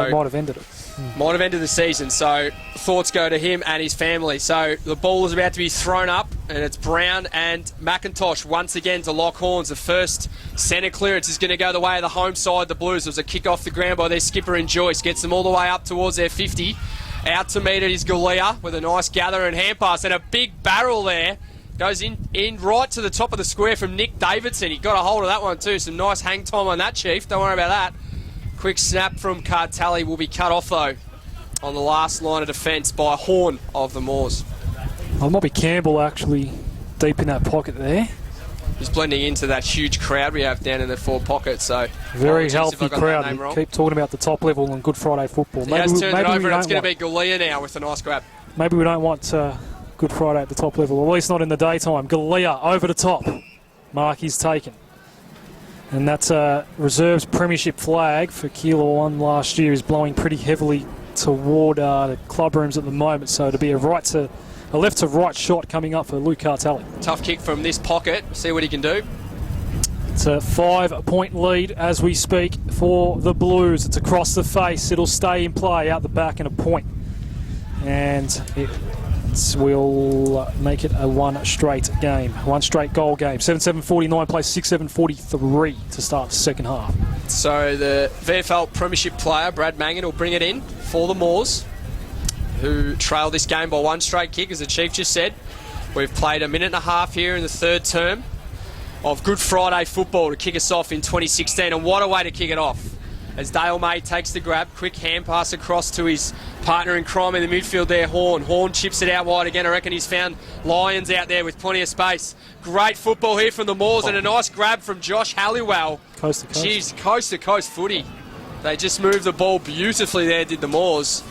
Might have ended it. Might have ended the season, so thoughts go to him and his family. So the ball is about to be thrown up, and it's Brown and McIntosh once again to lock horns. The first centre clearance is going to go the way of the home side, the Blues. There was a kick off the ground by their skipper in Joyce. Gets them all the way up towards their 50. Out to meet it is Keilor with a nice gather and hand pass, and a big barrel there. Goes in right to the top of the square from Nick Davidson. He got a hold of that one too. Some nice hang time on that, Chief. Don't worry about that. Quick snap from Cartelli will be cut off, though, on the last line of defence by Horn of the Moors. Well, it might be Campbell, actually, deep in that pocket there. He's blending into that huge crowd we have down in the forward pocket, so... Very healthy crowd. We keep talking about the top level and Good Friday football. He has turned it over, and it's going to be Keilor now with a nice grab. Maybe we don't want Good Friday at the top level, at least not in the daytime. Keilor over the top. Mark is taken. And that's a reserves premiership flag for Keilor. One last year is blowing pretty heavily toward the club rooms at the moment. So to be a left to right shot coming up for Luke Cartelli. Tough kick from this pocket. See what he can do. It's a 5-point lead as we speak for the Blues. It's across the face. It'll stay in play out the back and a point. And it will make it a one straight goal game. 7-7-49 plays 6-7-43 to start the second half. So the VFL Premiership player Brad Mangan will bring it in for the Moors, who trailed this game by one straight kick, as the Chief just said. We've played a minute and a half here in the third term of Good Friday football to kick us off in 2016, and what a way to kick it off. As Dale May takes the grab, quick hand pass across to his partner in crime in the midfield there, Horn. Horn chips it out wide again. I reckon he's found Lyons out there with plenty of space. Great football here from the Moors, and a nice grab from Josh Halliwell. Coast to coast. Jeez, coast to coast footy. They just moved the ball beautifully there, did the Moors.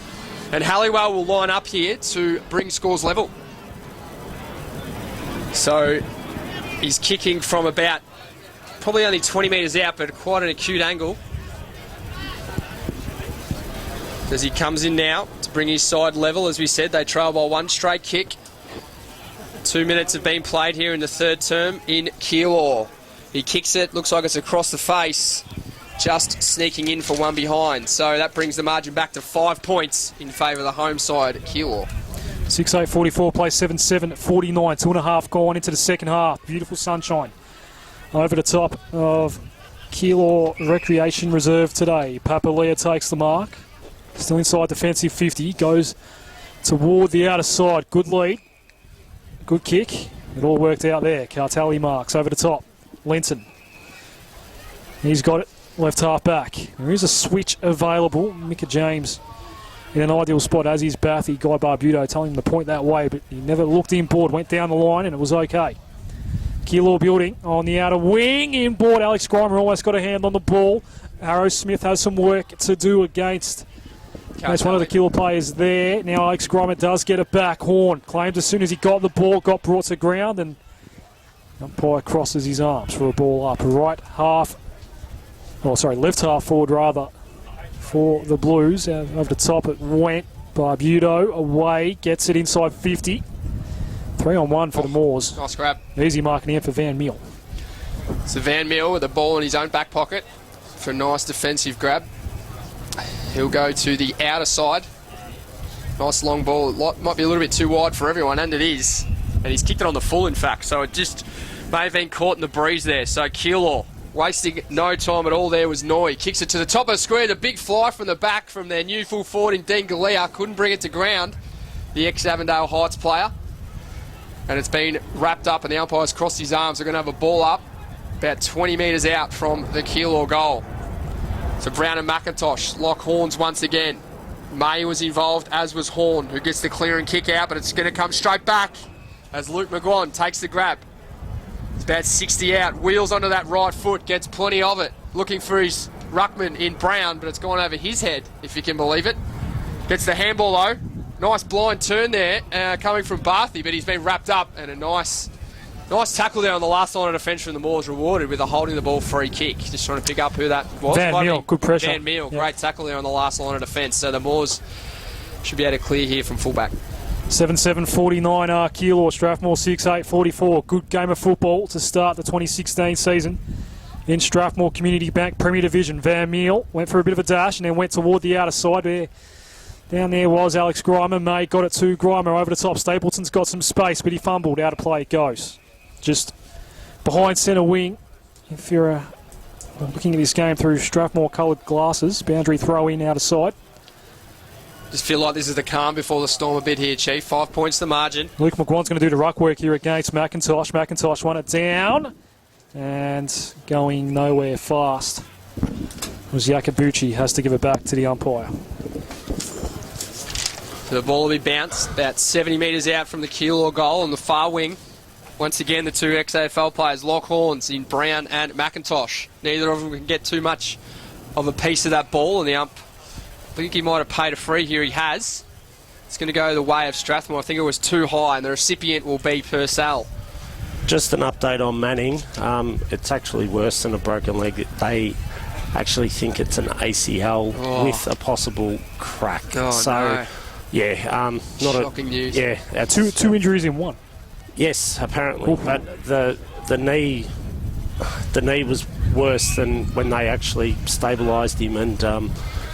And Halliwell will line up here to bring scores level. So he's kicking from about probably only 20 metres out, but quite an acute angle. As he comes in now to bring his side level. As we said, they trail by one straight kick. 2 minutes have been played here in the third term in Keilor. He kicks it, looks like it's across the face, just sneaking in for one behind. So that brings the margin back to 5 points in favour of the home side, Keilor. 6-8-44 plays 7-7-49. 2.5 gone into the second half. Beautiful sunshine over the top of Keilor Recreation Reserve today. Papalia takes the mark. Still inside defensive 50. Goes toward the outer side. Good lead. Good kick. It all worked out there. Cartelli marks over the top. Linton. He's got it. Left half back. There is a switch available. Micah James in an ideal spot, as is Bathy. Guy Barbuto telling him to point that way, but he never looked inboard. Went down the line and it was okay. Keilor building on the outer wing. Inboard. Alex Grimer almost got a hand on the ball. Arrow Smith has some work to do against... That's one of the Keilor players there. Now Alex Grimer does get it back. Horn claims as soon as he got the ball, got brought to ground, and umpire crosses his arms for a ball up. Left half forward rather, for the Blues. Over the top it went. Barbuto away, gets it inside 50. 3-on-1 for the Moors. Nice grab. Easy marking here for Van Meel. So Van Meel with the ball in his own back pocket for a nice defensive grab. He'll go to the outer side. Nice long ball. Might be a little bit too wide for everyone, and it is. And he's kicked it on the full, in fact, so it just may have been caught in the breeze there. So Keilor wasting no time at all there was Noy. Kicks it to the top of the square. The big fly from the back from their new full forward in Dean Keilor. Couldn't bring it to ground, the ex-Avondale Heights player. And it's been wrapped up, and the umpire's crossed his arms. They're going to have a ball up about 20 metres out from the Keilor goal. So Brown and McIntosh lock horns once again. May was involved, as was Horn, who gets the clear and kick out, but it's going to come straight back as Luke McGuan takes the grab. It's about 60 out, wheels onto that right foot, gets plenty of it. Looking for his ruckman in Brown, but it's gone over his head, if you can believe it. Gets the handball though. Nice blind turn there, coming from Barthy, but he's been wrapped up, and a nice tackle there on the last line of defence from the Moors, rewarded with a holding the ball free kick. Just trying to pick up who that was. Van Meel, good pressure. Van Meel, great tackle there on the last line of defence. So the Moors should be able to clear here from fullback. 7-7-49 Keilor, Strathmore 6-8-44. Good game of football to start the 2016 season. in Strathmore Community Bank Premier Division. Van Meel went for a bit of a dash and then went toward the outer side where down there was Alex Grimer. May got it to Grimer over the top. Stapleton's got some space, but he fumbled. Out of play it goes. Just behind centre wing. If you're looking at this game through Strathmore coloured glasses, boundary throw in outer side. Just feel like this is the calm before the storm a bit here, Chief. 5 points the margin. Luke McGuan's going to do the ruck work here against McIntosh. McIntosh won it down and going nowhere fast. It was Yakabuchi, has to give it back to the umpire. So the ball will be bounced about 70 metres out from the Keilor goal on the far wing. Once again, the two ex-AFL players lock horns in Brown and McIntosh. Neither of them can get too much of a piece of that ball, and the ump, I think he might have paid a free here. He has. It's going to go the way of Strathmore. I think it was too high, and the recipient will be Purcell. Just an update on Manning. It's actually worse than a broken leg. They actually think it's an ACL with a possible crack. No. Yeah, not shocking news. Yeah, Two injuries in one. Yes, apparently, but the knee was worse than when they actually stabilised him, and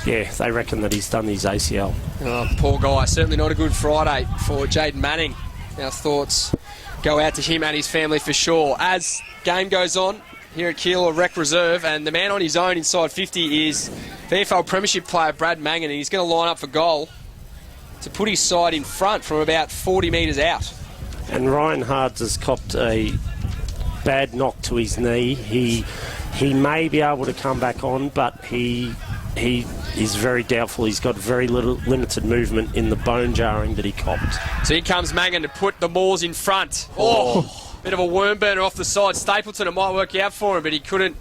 they reckon that he's done his ACL. Oh, poor guy. Certainly not a good Friday for Jaden Manning. Our thoughts go out to him and his family for sure. As game goes on here at Keilor Rec Reserve, and the man on his own inside 50 is VFL Premiership player Brad Mangan, and he's going to line up for goal to put his side in front from about 40 metres out. And Ryan Hards has copped a bad knock to his knee. He may be able to come back on, but he is very doubtful. He's got very limited movement in the bone jarring that he copped. So here comes Mangan to put the Moors in front. Bit of a worm burner off the side. Stapleton, it might work out for him, but he couldn't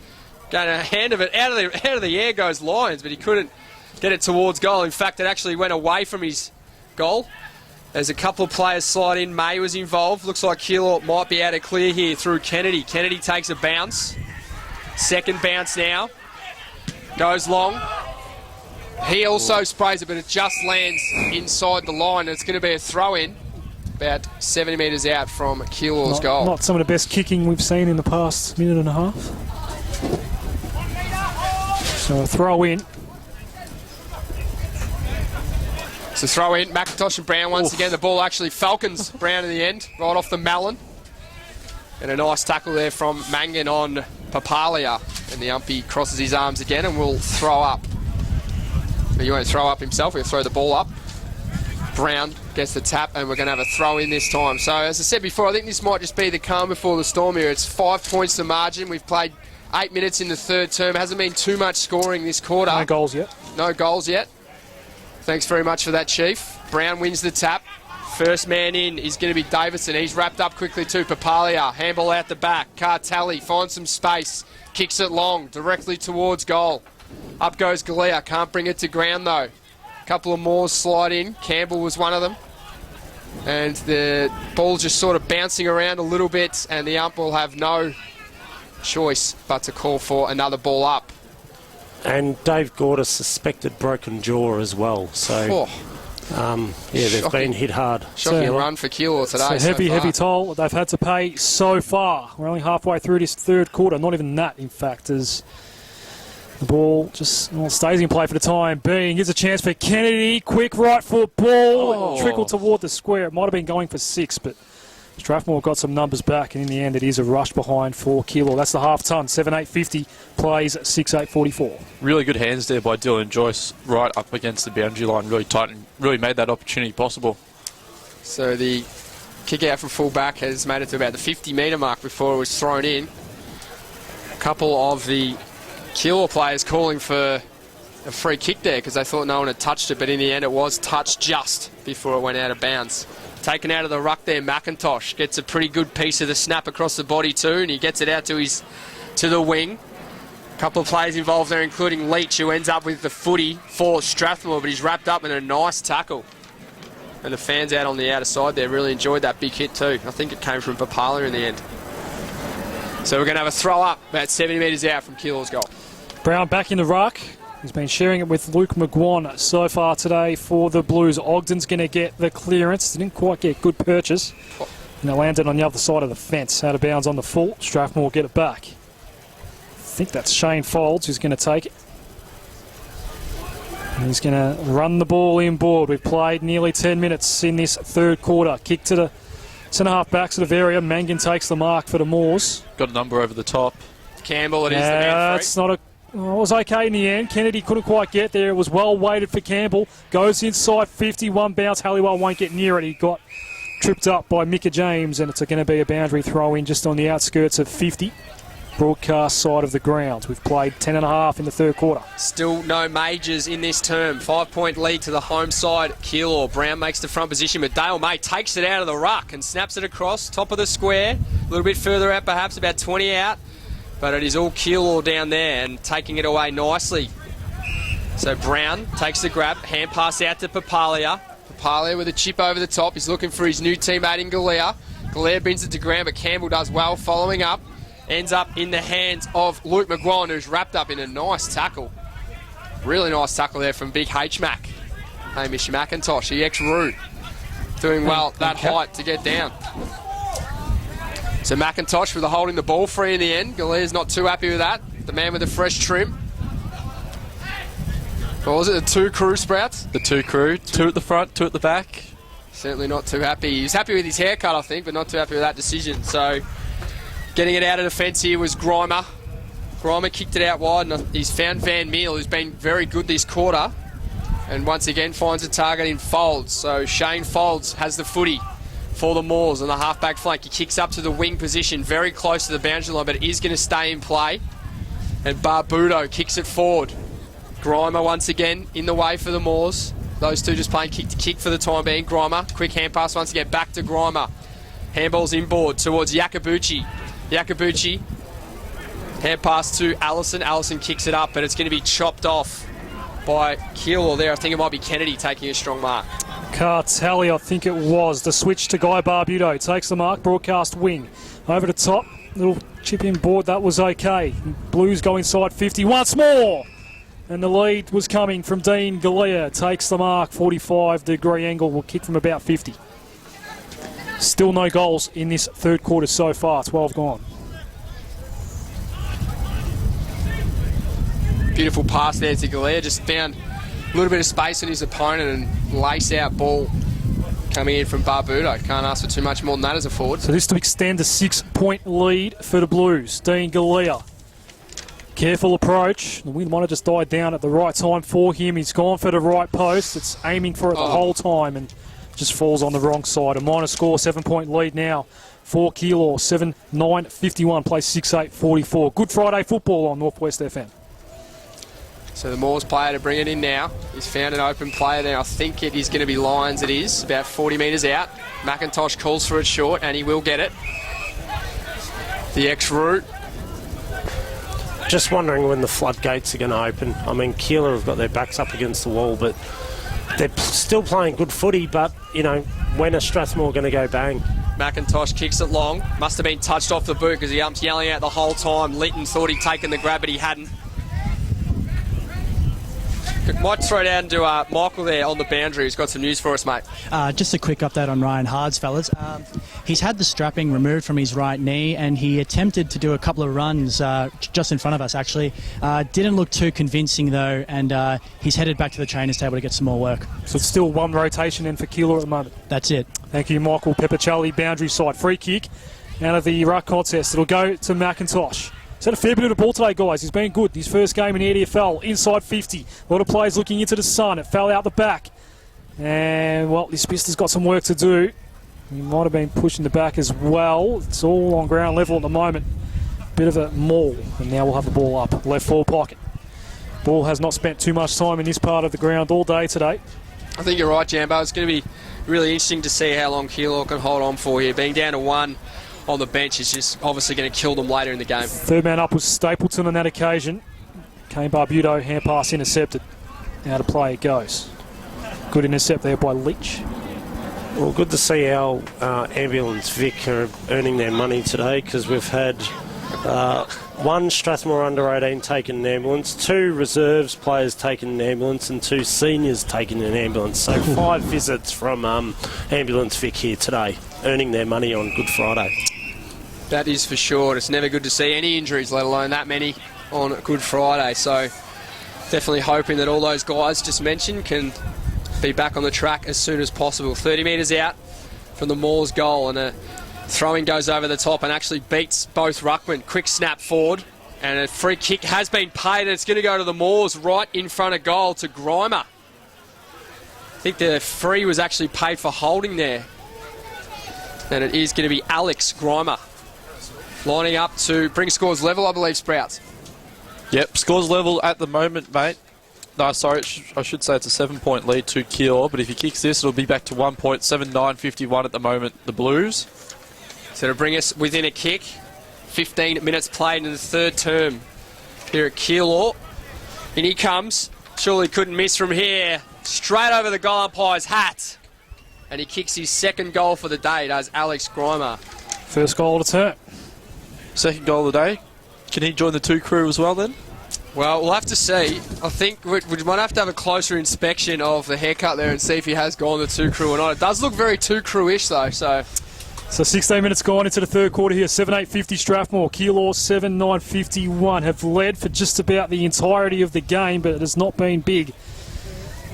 get a hand of it. Out of the air goes Lyons, but he couldn't get it towards goal. In fact, it actually went away from his goal. There's a couple of players slide in. May was involved. Looks like Keilor might be able to clear here through Kennedy. Kennedy takes a bounce. Second bounce now. Goes long. He also sprays it, but it just lands inside the line. It's going to be a throw-in about 70 metres out from Keilor's goal. Not some of the best kicking we've seen in the past minute and a half. So a throw-in. So throw in, McIntosh and Brown once again. The ball actually falcons Brown in the end, right off the melon. And a nice tackle there from Mangan on Papalia. And the umpy crosses his arms again and will throw up. But he won't throw up himself, he'll throw the ball up. Brown gets the tap and we're going to have a throw in this time. So as I said before, I think this might just be the calm before the storm here. It's 5 points to margin. We've played 8 minutes in the third term. Hasn't been too much scoring this quarter. No goals yet. No goals yet. Thanks very much for that, Chief. Brown wins the tap. First man in is going to be Davison. He's wrapped up quickly too. Papalia, handball out the back. Cartelli finds some space. Kicks it long, directly towards goal. Up goes Galea. Can't bring it to ground though. A couple of more slide in. Campbell was one of them. And the ball's just sort of bouncing around a little bit, and the ump will have no choice but to call for another ball up. And Dave Gorda suspected broken jaw as well. So, they've been hit hard. Shocking run for Keilor today. It's a heavy toll they've had to pay so far. We're only halfway through this third quarter. Not even that, in fact, as the ball just stays in play for the time being. Gives a chance for Kennedy. Quick right foot ball. Trickle toward the square. It might have been going for 6, but Strathmore got some numbers back, and in the end it is a rush behind for Keilor. That's the half ton. 7-8-50 plays 6-8-44. Really good hands there by Dylan Joyce, right up against the boundary line, really tight, and really made that opportunity possible. So the kick out from full back has made it to about the 50-metre mark before it was thrown in. A couple of the Keilor players calling for a free kick there because they thought no one had touched it, but in the end it was touched just before it went out of bounds. Taken out of the ruck there, McIntosh gets a pretty good piece of the snap across the body too, and he gets it out to the wing. A couple of players involved there, including Leach, who ends up with the footy for Strathmore, but he's wrapped up in a nice tackle. And the fans out on the outer side there really enjoyed that big hit too. I think it came from Papala in the end. So we're going to have a throw up about 70 metres out from Keilor's goal. Brown back in the ruck. He's been sharing it with Luke McGuan so far today for the Blues. Ogden's going to get the clearance. Didn't quite get good purchase. And it landed on the other side of the fence. Out of bounds on the full. Strathmore get it back. think that's Shane Folds who's going to take it. And he's going to run the ball inboard. We've played nearly 10 minutes in this third quarter. Kick to the centre-half back sort of area. Mangan takes the mark for the Moors. Got a number over the top. Campbell, it is the man free. It's not a... Well, it was okay in the end. Kennedy couldn't quite get there. It was well weighted for Campbell. Goes inside 51 bounce. Halliwell won't get near it. He got tripped up by Micah James, and it's going to be a boundary throw in just on the outskirts of 50. Broadcast side of the ground. We've played 10.5 in the third quarter. Still no majors in this term. 5-point lead to the home side. Keilor. Brown makes the front position, but Dale May takes it out of the ruck and snaps it across. Top of the square. A little bit further out, perhaps about 20 out. But it is all Keilor down there and taking it away nicely. So Brown takes the grab. Hand pass out to Papalia. Papalia with a chip over the top. He's looking for his new teammate in Galea. Galea brings it to ground, but Campbell does well following up. Ends up in the hands of Luke McGuan, who's wrapped up in a nice tackle. Really nice tackle there from Big H-Mac. Hamish McIntosh, the ex-Root. Doing well at that height to get down. So McIntosh with the holding the ball free in the end. Galea's not too happy with that. The man with the fresh trim. What was it, the two crew sprouts? The two crew, two at the front, two at the back. Certainly not too happy. He was happy with his haircut, I think, but not too happy with that decision. So getting it out of defence here was Grimer. Grimer kicked it out wide, and he's found Van Meel, who's been very good this quarter. And once again finds a target in Folds. So Shane Folds has the footy for the Moors on the half-back flank. He kicks up to the wing position, very close to the boundary line, but it is going to stay in play. And Barbudo kicks it forward. Grimer once again in the way for the Moors. Those two just playing kick to kick for the time being. Grimer, quick hand pass once again back to Grimer. Handball's inboard towards Yakabuchi. Yakabuchi, hand pass to Allison. Allison kicks it up, but it's going to be chopped off by Keilor there. I think it might be Kennedy taking a strong mark. Cartelli, I think it was. The switch to Guy Barbudo. Takes the mark, broadcast wing. Over the top, little chip in board, that was okay. Blues go inside 50 once more. And the lead was coming from Dean Galea. Takes the mark, 45-degree angle. Will kick from about 50. Still no goals in this third quarter so far. 12 gone. Beautiful pass there to Galea. Just found a little bit of space on his opponent and lace-out ball coming in from Barbudo. Can't ask for too much more than that as a forward. So this to extend a 6-point lead for the Blues. Dean Galea. Careful approach. The wind might have just died down at the right time for him. He's gone for the right post. It's aiming for it the whole time and just falls on the wrong side. A minor score, 7-point lead now for Keilor. 7-9-51, plays 6-8-44. Good Friday football on Northwest FM. So the Moors player to bring it in now. He's found an open player there. I think it is going to be Lions. It is about 40 metres out. McIntosh calls for it short, and he will get it. The ex-Root. Just wondering when the floodgates are going to open. I mean, Keilor have got their backs up against the wall, but they're still playing good footy. But, you know, when are Strathmore going to go bang? McIntosh kicks it long. Must have been touched off the boot because he was yelling out the whole time. Lytton thought he'd taken the grab, but he hadn't. Might throw down to Michael there on the boundary. He's got some news for us, mate. Just a quick update on Ryan Hards, fellas. He's had the strapping removed from his right knee, and he attempted to do a couple of runs just in front of us, actually. Didn't look too convincing, though, and he's headed back to the trainer's table to get some more work. So it's still one rotation in for Keilor at the moment. That's it. Thank you, Michael Peppercelli, boundary side. Free kick out of the ruck contest. It'll go to McIntosh. He's had a fair bit of the ball today, guys. He's been good. His first game in the EDFL, inside 50. A lot of players looking into the sun. It fell out the back. And, well, this Spister's got some work to do. He might have been pushing the back as well. It's all on ground level at the moment. Bit of a maul. And now we'll have the ball up. Left forward pocket. Ball has not spent too much time in this part of the ground all day today. I think you're right, Jambo. It's going to be really interesting to see how long Keilor can hold on for here. Being down to one on the bench is just obviously going to kill them later in the game. Third man up was Stapleton on that occasion. Kane Barbudo, hand pass intercepted. Out of play it goes. Good intercept there by Leach. Well, good to see our ambulance Vic are earning their money today, because we've had one Strathmore under-18 taking an ambulance, 2 reserves players taking an ambulance, and 2 seniors taking an ambulance. So 5 visits from ambulance Vic here today, earning their money on Good Friday. That is for sure. It's never good to see any injuries, let alone that many on Good Friday. So definitely hoping that all those guys just mentioned can be back on the track as soon as possible. 30 metres out from the Moors goal, and a throwing goes over the top and actually beats both ruckmen. Quick snap forward, and a free kick has been paid, and it's going to go to the Moors right in front of goal to Grimer. I think the free was actually paid for holding there, and it is going to be Alex Grimer lining up to bring scores level, I believe, Sprouts. Yep, scores level at the moment, mate. No, sorry, I should say it's a 7-point lead to Keilor, but if he kicks this, it'll be back to 1.7951 at the moment, the Blues. So to bring us within a kick, 15 minutes played in the third term here at Keilor. In he comes, surely couldn't miss from here, straight over the goal umpire's hat. And he kicks his second goal for the day, does Alex Grimer. First goal of the term. Second goal of the day. Can he join the 2 crew as well then? Well, we'll have to see. I think we might have to have a closer inspection of the haircut there and see if he has gone the 2 crew or not. It does look very 2 crew-ish though, so 16 minutes gone into the third quarter here. 7-8-50 Strathmore. Keilor 7-9-51 have led for just about the entirety of the game, but it has not been big.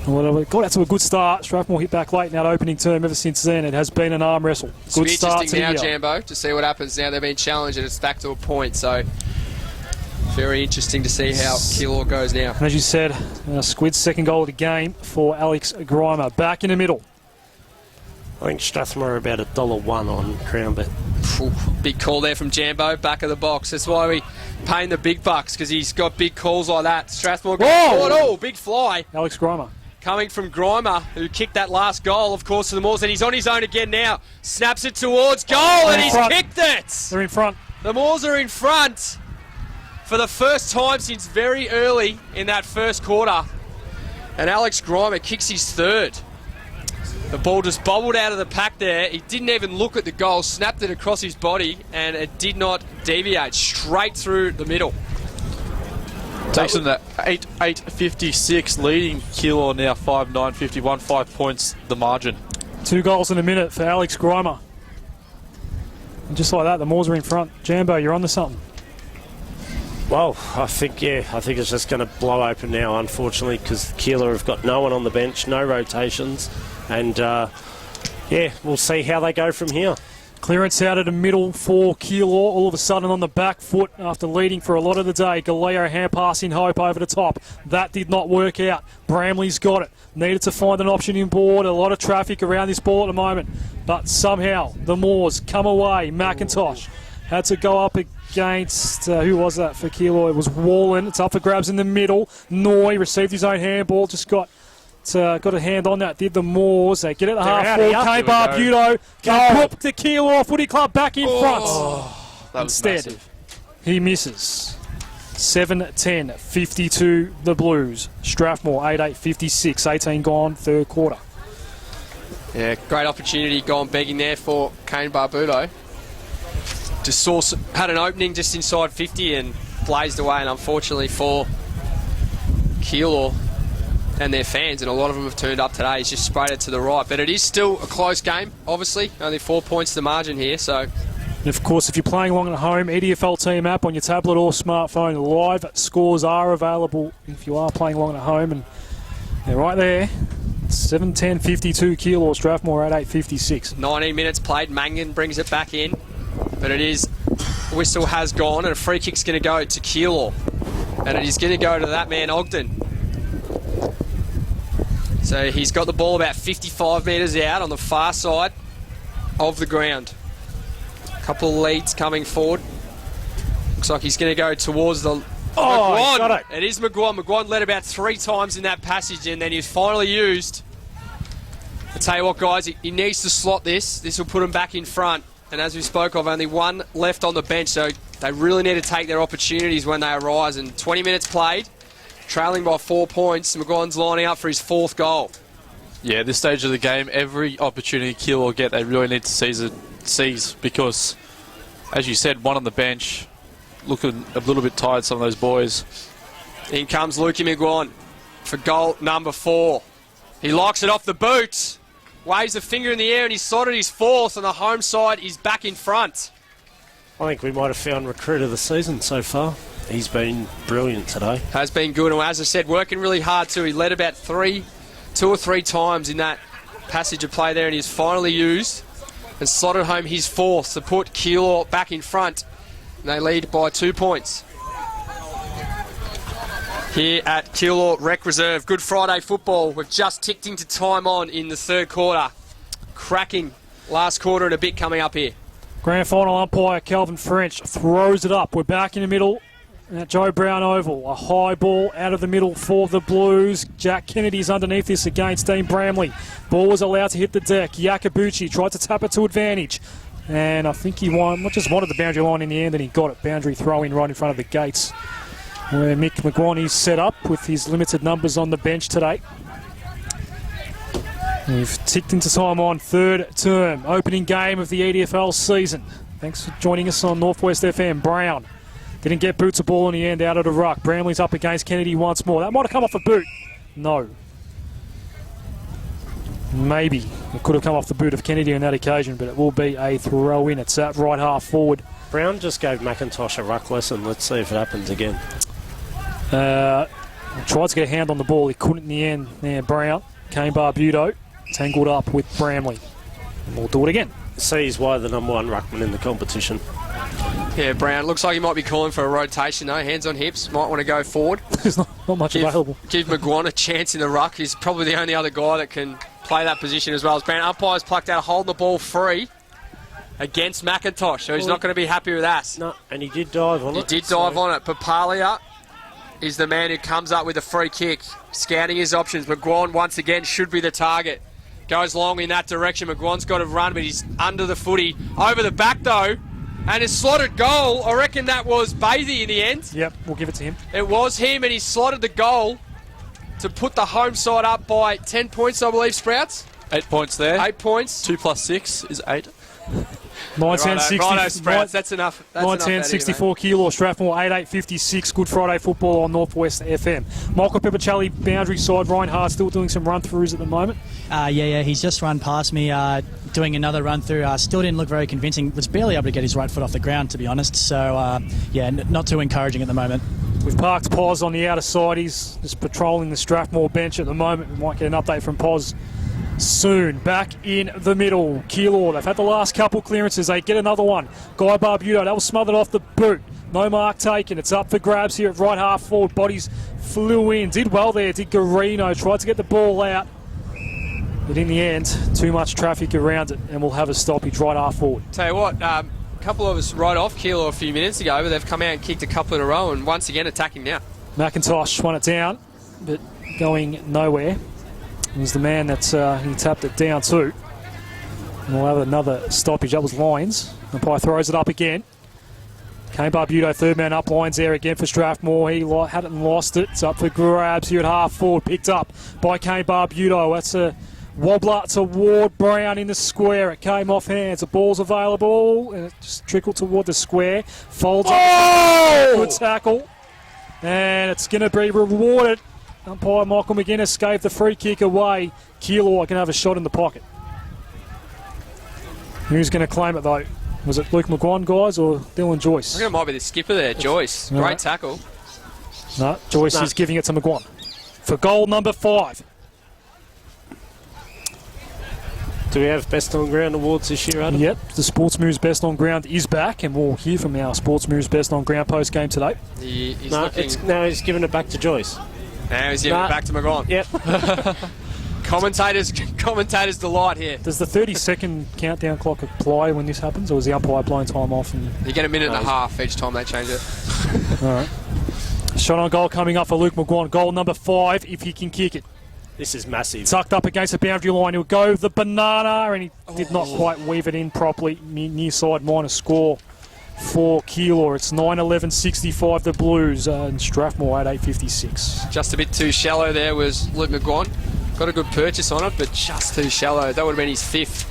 Well, it got out to a good start. Strathmore hit back late in that opening term. Ever since then, it has been an arm wrestle. It'll Good be start interesting to now, the year. Jambo, to see what happens now. They've been challenged and it's back to a point, so very interesting to see how Keilor goes now. And as you said, Squid's second goal of the game for Alex Grimer. Back in the middle. I think Strathmore are about $1.01 on Crown Bet. Ooh, big call there from Jambo, back of the box. That's why we paying the big bucks, because he's got big calls like that. Strathmore goes forward. Oh, big fly. Alex Grimer. Coming from Grimer, who kicked that last goal, of course, to the Moors, and he's on his own again now. Snaps it towards goal, and he's kicked it! They're in front. The Moors are in front for the first time since very early in that first quarter. And Alex Grimer kicks his third. The ball just bobbled out of the pack there. He didn't even look at the goal, snapped it across his body, and it did not deviate. Straight through the middle. Takes them to 8-8-56, leading Keilor now 5-9-51, 5 points the margin. 2 goals in a minute for Alex Grimer. And just like that, the Moors are in front. Jambo, you're on to something. Well, I think it's just going to blow open now, unfortunately, because Keilor have got no one on the bench, no rotations, and we'll see how they go from here. Clearance out of the middle for Keilor. All of a sudden on the back foot after leading for a lot of the day. Galeo hand passing hope over the top. That did not work out. Bramley's got it. Needed to find an option in board. A lot of traffic around this ball at the moment. But somehow the Moors come away. McIntosh had to go up against, who was that for Keilor? It was Wallen. It's up for grabs in the middle. Noy received his own handball. Just got a hand on that, did the Moors. They get it at half forward. K-Bar Buto can put the Keilor Footy Club back in front. That was Instead, massive. he misses. 7-10-52 the Blues. Strathmore 8-8-56, 18 gone, third quarter. Yeah, great opportunity gone begging there for Kane Barbuto. Just had an opening just inside 50 and blazed away, and unfortunately for Keilor and their fans, and a lot of them have turned up today, he's just sprayed it to the right. But it is still a close game, obviously. Only 4 points to margin here, so. And of course, if you're playing along at home, EDFL Team app on your tablet or smartphone, live scores are available if you are playing along at home. And they're right there. 7-10-52 Keilor, Strathmore 8-8-56. 19 minutes played. Mangan brings it back in. But it is, whistle has gone, and a free kick's going to go to Keilor. And it is going to go to that man, Ogden. So he's got the ball about 55 metres out on the far side of the ground. A couple of leads coming forward. Looks like he's going to go towards the... Oh, he got it. It is McGuan. McGuan led about 3 times in that passage, and then he's finally used. I tell you what, guys, he needs to slot this. This will put him back in front. And as we spoke of, only 1 left on the bench, so they really need to take their opportunities when they arise. And 20 minutes played, trailing by 4 points. McGuan's lining up for his 4th goal. Yeah, this stage of the game, every opportunity Keilor get, they really need to seize because, as you said, 1 on the bench, looking a little bit tired, some of those boys. In comes Lukey McGuan for goal number 4. He locks it off the boot. Waves a finger in the air and he's slotted his 4th, and the home side is back in front. I think we might have found recruit of the season so far. he's been brilliant today. Has been good, and as I said, working really hard too. He led about two or three times in that passage of play there, and he's finally used and slotted home his fourth to put Keilor back in front. And they lead by 2 points. Here at Keilor Rec Reserve, Good Friday football. We've just ticked into time on in the third quarter. Cracking last quarter and a bit coming up here. Grand final umpire Calvin French throws it up. We're back in the middle at Joe Brown Oval. A high ball out of the middle for the Blues. Jack Kennedy's underneath this against Dean Bramley. Ball was allowed to hit the deck. Yakabuchi tried to tap it to advantage. And I think he not just wanted the boundary line in the end, and he got it. Boundary throw in right in front of the gates, where Mick McGuane's set up with his limited numbers on the bench today. We've ticked into time on third term, opening game of the EDFL season. Thanks for joining us on Northwest FM. Brown didn't get boots a ball in the end out of the ruck. Bramley's up against Kennedy once more. That might have come off a boot. No. Maybe it could have come off the boot of Kennedy on that occasion, but it will be a throw in. It's at right half forward. Brown just gave McIntosh a ruck lesson. Let's see if it happens again. Tried to get a hand on the ball. He couldn't in the end. There, Brown. Kane Barbuto tangled up with Bramley. And we'll do it again. Sees why the number one ruckman in the competition. Yeah, Brown. Looks like he might be calling for a rotation, though. Hands on hips. Might want to go forward. There's not much available. Give McGuane a chance in the ruck. He's probably the only other guy that can play that position as well as Brown. Umpire's plucked out, holding the ball free against McIntosh, so he's not going to be happy with that. No, and he did dive on it. He did dive on it. Papalia is the man who comes up with a free kick, scouting his options. McGuane once again should be the target. Goes long in that direction. McGuane's got to run, but he's under the footy. Over the back, though, and his slotted goal. I reckon that was Bathy in the end. Yep, we'll give it to him. It was him, and he slotted the goal to put the home side up by 10 points, I believe, Sprouts. 8 points there. 8 points. 2 plus 6 is 8. 9-10-60. Sprouts, that's enough. 9-10-64 Keilor, Strathmore 8-8-56. Good Friday football on Northwest FM. Michael Peppercelli, boundary side. Ryan Hart still doing some run-throughs at the moment. Yeah, he's just run past me, doing another run-through. Still didn't look very convincing. Was barely able to get his right foot off the ground, to be honest. So, not too encouraging at the moment. We've parked Poz on the outer side. He's just patrolling the Strathmore bench at the moment. We might get an update from Poz soon. Back in the middle, Keilor. They've had the last couple clearances. They get another one. Guy Barbuto, that was smothered off the boot. No mark taken. It's up for grabs here at right half forward. Bodies flew in. Did well there, did Garino. Tried to get the ball out. But in the end, too much traffic around it, and we'll have a stoppage right half forward. Tell you what, a couple of us right off Keilor a few minutes ago, but they've come out and kicked a couple in a row, and once again attacking now. McIntosh won it down, but going nowhere. It was the man that he tapped it down to. And we'll have another stoppage. That was Lyons. Umpire throws it up again. Kane Barbuto, third man up. Lyons there again for Strathmore. He hadn't lost it. It's up for grabs here at half forward. Picked up by Kane Barbuto. That's a wobbler toward Brown in the square. It came off hands. The ball's available, and it just trickled toward the square. Folds up. Good tackle. And it's going to be rewarded. Umpire Michael McGuinness gave the free kick away. Keilor can have a shot in the pocket. Who's going to claim it, though? Was it Luke McGuane, guys, or Dylan Joyce? I think it might be the skipper there, Joyce. Great tackle. No, Joyce is giving it to McGuane for goal number 5. Do we have Best On Ground awards this year, Adam? Yep, the Sports Moves Best On Ground is back, and we'll hear from our Sports Moves Best On Ground post game today. He's now he's giving it back to Joyce. Now he's giving it back to McGuane. Yep. Commentators delight here. Does the 30-second countdown clock apply when this happens, or is the umpire blowing time off? And you get a minute and a half each time they change it. All right. Shot on goal coming up for Luke McGuane. Goal number 5, if he can kick it. This is massive. Tucked up against the boundary line. He'll go the banana, and he did not quite weave it in properly. Near side minus score for Keilor. It's 9-11-65 the Blues, and Strathmore at 8-56. Just a bit too shallow there was Luke McGuane. Got a good purchase on it, but just too shallow. That would have been his 5th.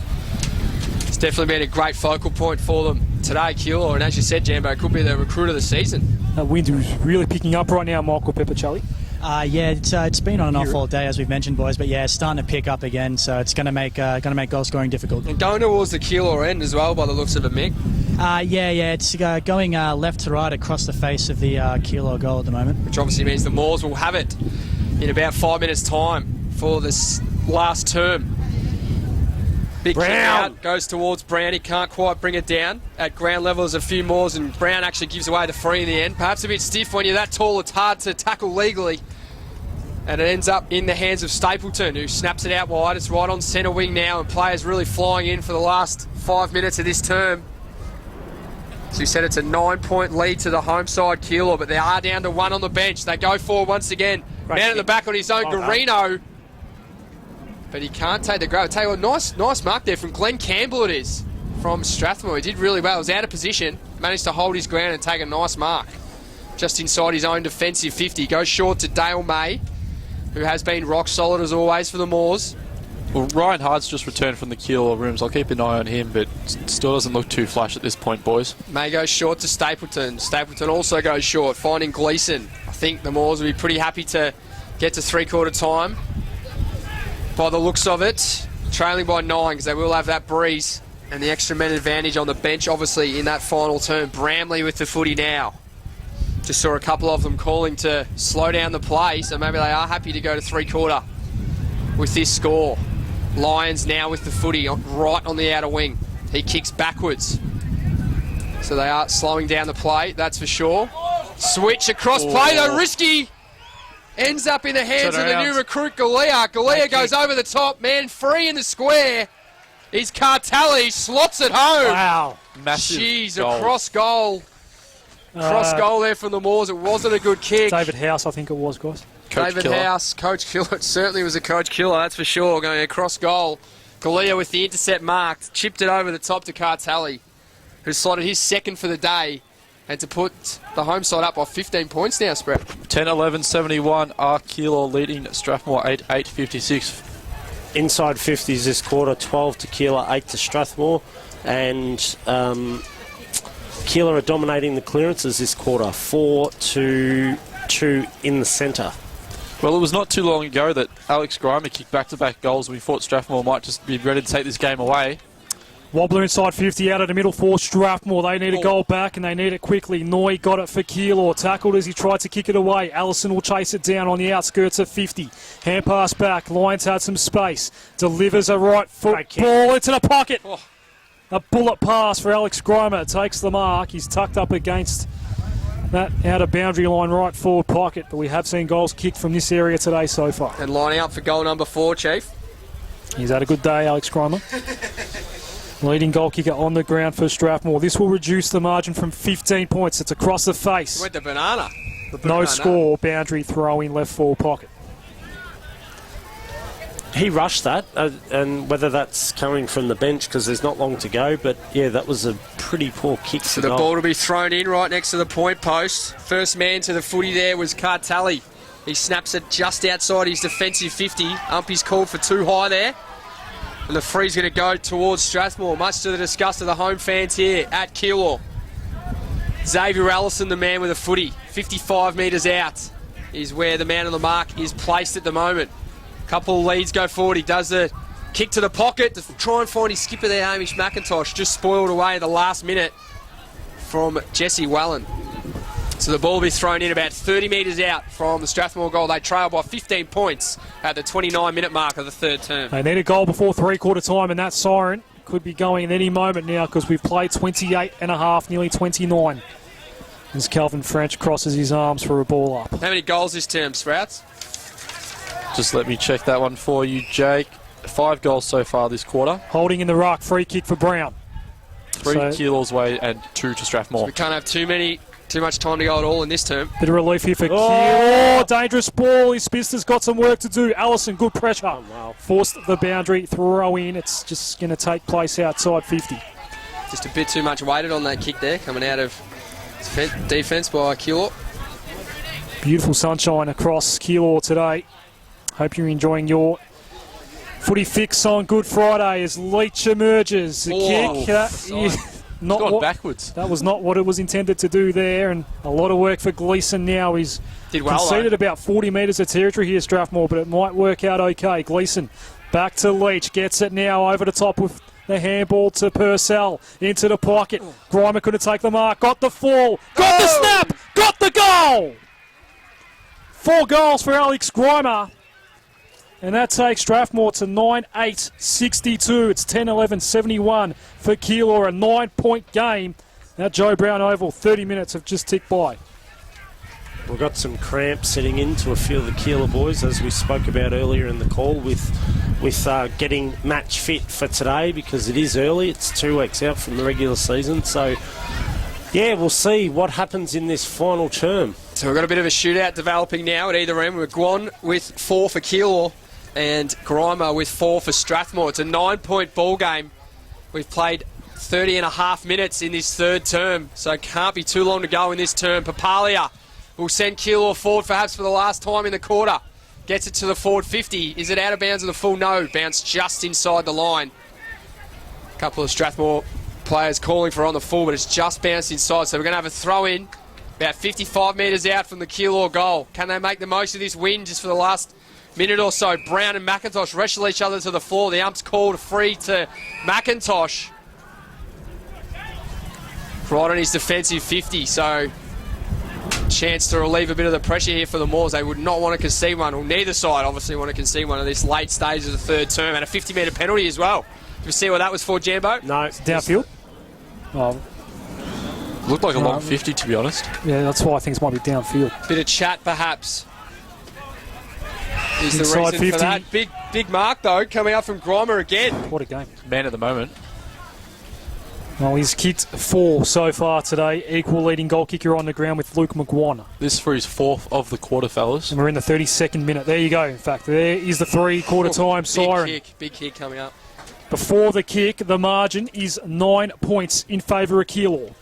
It's definitely been a great focal point for them today, Keilor, and as you said, Jambo, could be the recruit of the season. That wind is really picking up right now, Michael Peppercelli. It's been on and off all day, as we've mentioned, boys. But yeah, it's starting to pick up again, so it's going to make goal scoring difficult. And going towards the Keilor end as well, by the looks of it, Mick. Yeah. It's going left to right across the face of the Keilor goal at the moment. Which obviously means the Moors will have it in about 5 minutes' time for this last term. Big kick out, goes towards Brown. He can't quite bring it down. At ground level, there's a few Moors, and Brown actually gives away the free in the end. Perhaps a bit stiff when you're that tall. It's hard to tackle legally. And it ends up in the hands of Stapleton, who snaps it out wide. It's right on centre wing now, and players really flying in for the last 5 minutes of this term. So you said it's a 9-point lead to the home side, Keilor, but they are down to 1 on the bench. They go forward once again. Man at the back on his own, Garino. But he can't take the grab. I'll tell you what, nice mark there from Glenn Campbell it is, from Strathmore. He did really well. He was out of position, managed to hold his ground and take a nice mark. Just inside his own defensive 50. Goes short to Dale May, who has been rock solid as always for the Moors. Well, Ryan Hard's just returned from the Keilor rooms. I'll keep an eye on him, but still doesn't look too flush at this point, boys. May goes short to Stapleton. Stapleton also goes short, finding Gleeson. I think the Moors will be pretty happy to get to three-quarter time. By the looks of it, trailing by 9, because they will have that breeze and the extra men advantage on the bench, obviously, in that final term. Bramley with the footy now. Just saw a couple of them calling to slow down the play, so maybe they are happy to go to three-quarter with this score. Lions now with the footy right on the outer wing. He kicks backwards. So they are slowing down the play, that's for sure. Switch across play, though, risky. Ends up in the hands of the new recruit, Galea. Galea goes over the top, man free in the square. He's Cartelli, slots it home. Wow. Massive Jeez, goal. a cross goal. Cross goal there from the Moors. It wasn't a good kick. David House, I think it was, guys. David House, Coach Keilor. It certainly was a Coach Keilor, that's for sure. Going across goal. Galea with the intercept marked. Chipped it over the top to Cartelli, who slotted his second for the day. And to put the home side up by 15 points now, Spread. 10-11-71, Keilor leading Strathmore 8-8-56. Inside 50s this quarter, 12 to Keilor, 8 to Strathmore. And Keilor are dominating the clearances this quarter, 4-2 in the centre. Well, it was not too long ago that Alex Grimer kicked back-to-back goals, and we thought Strathmore might just be ready to take this game away. Wobbler inside 50 out of the middle for Strathmore. They need a goal back and they need it quickly. Noy got it for Keilor. Tackled as he tried to kick it away. Allison will chase it down on the outskirts of 50. Hand pass back. Lions had some space. Delivers a right foot ball into the pocket. A bullet pass for Alex Grimer. Takes the mark. He's tucked up against that outer boundary line right forward pocket. But we have seen goals kicked from this area today so far. And lining up for goal number 4, Chief. He's had a good day, Alex Grimer. Leading goal kicker on the ground for Strathmore. This will reduce the margin from 15 points. It's across the face. Went the banana. No score, boundary throw in left forward pocket. He rushed that, and whether that's coming from the bench because there's not long to go, but yeah, that was a pretty poor kick. So the ball will be thrown in right next to the point post. First man to the footy there was Cartelli. He snaps it just outside his defensive 50. Umpy's called for too high there. And the free's going to go towards Strathmore, much to the disgust of the home fans here at Keilor. Xavier Allison, the man with a footy, 55 metres out, is where the man on the mark is placed at the moment. Couple of leads go forward. He does the kick to the pocket to try and find his skipper there, Hamish McIntosh. Just spoiled away in the last minute from Jesse Wallen. So the ball will be thrown in about 30 metres out from the Strathmore goal. They trail by 15 points at the 29-minute mark of the third term. They need a goal before three-quarter time, and that siren could be going at any moment now because we've played 28 and a half, nearly 29. As Calvin French crosses his arms for a ball up. How many goals this term, Sprouts? Just let me check that one for you, Jake. 5 goals so far this quarter. Holding in the ruck, free kick for Brown. 3 Keilor's way and 2 to Strathmore. So we can't have too much time to go at all in this term. Bit of relief here for Keilor. Dangerous ball. His Spister's got some work to do. Allison, good pressure. Oh, wow. Forced the boundary, throw in. It's just going to take place outside 50. Just a bit too much weighted on that kick there, coming out of defence by Keilor. Beautiful sunshine across Keilor today. Hope you're enjoying your footy fix on Good Friday as Leach emerges. The kick. Not gone backwards. That was not what it was intended to do there, and a lot of work for Gleeson now. He's conceded about 40 metres of territory here, Strathmore, but it might work out okay. Gleeson back to Leach, gets it now over the top with The handball to Purcell. Into the pocket. Grimer couldn't take the mark. Got the fall. Got the snap. Got the goal. 4 goals for Alex Grimer. And that takes Strathmore to 9-8-62. It's 10-11-71 for Keilor. A 9-point game. That Joe Brown Oval, 30 minutes have just ticked by. We've got some cramps setting into a few of the Keilor boys, as we spoke about earlier in the call, with getting match fit for today, because it is early. It's 2 weeks out from the regular season. So, yeah, we'll see what happens in this final term. So we've got a bit of a shootout developing now at either end. We've Guan with 4 for Keilor and Grimer with 4 for Strathmore. It's a 9-point ball game. We've played 30 and a half minutes in this third term, so it can't be too long to go in this term. Papalia will send Keilor forward perhaps for the last time in the quarter. Gets it to the forward 50. Is it out of bounds of the full? No. Bounce just inside the line. A couple of Strathmore players calling for on the full, but it's just bounced inside. So we're going to have a throw in about 55 metres out from the Keilor goal. Can they make the most of this win just for the last minute or so? Brown and McIntosh wrestle each other to the floor. The ump's called a free to McIntosh. Right on his defensive 50, so chance to relieve a bit of the pressure here for the Moors. They would not want to concede one, or neither side obviously want to concede one at this late stage of the third term, and a 50-metre penalty as well. Did you see what that was for, Jambo? No. It's downfield. Oh, Looked like a long 50, to be honest. yeah, that's why I think it might be downfield. Bit of chat perhaps is the Inside reason 50. for that. Big mark though, coming up from Grimer again. What a game. Man at the moment. Well, he's kicked 4 so far today. Equal leading goal kicker on the ground with Luke McGuan. This for his 4th of the quarter, fellas. And we're in the 32nd minute. There you go, in fact. There is the 3-quarter time siren. Big kick coming up. Before the kick, the margin is 9 points in favour of Keilor.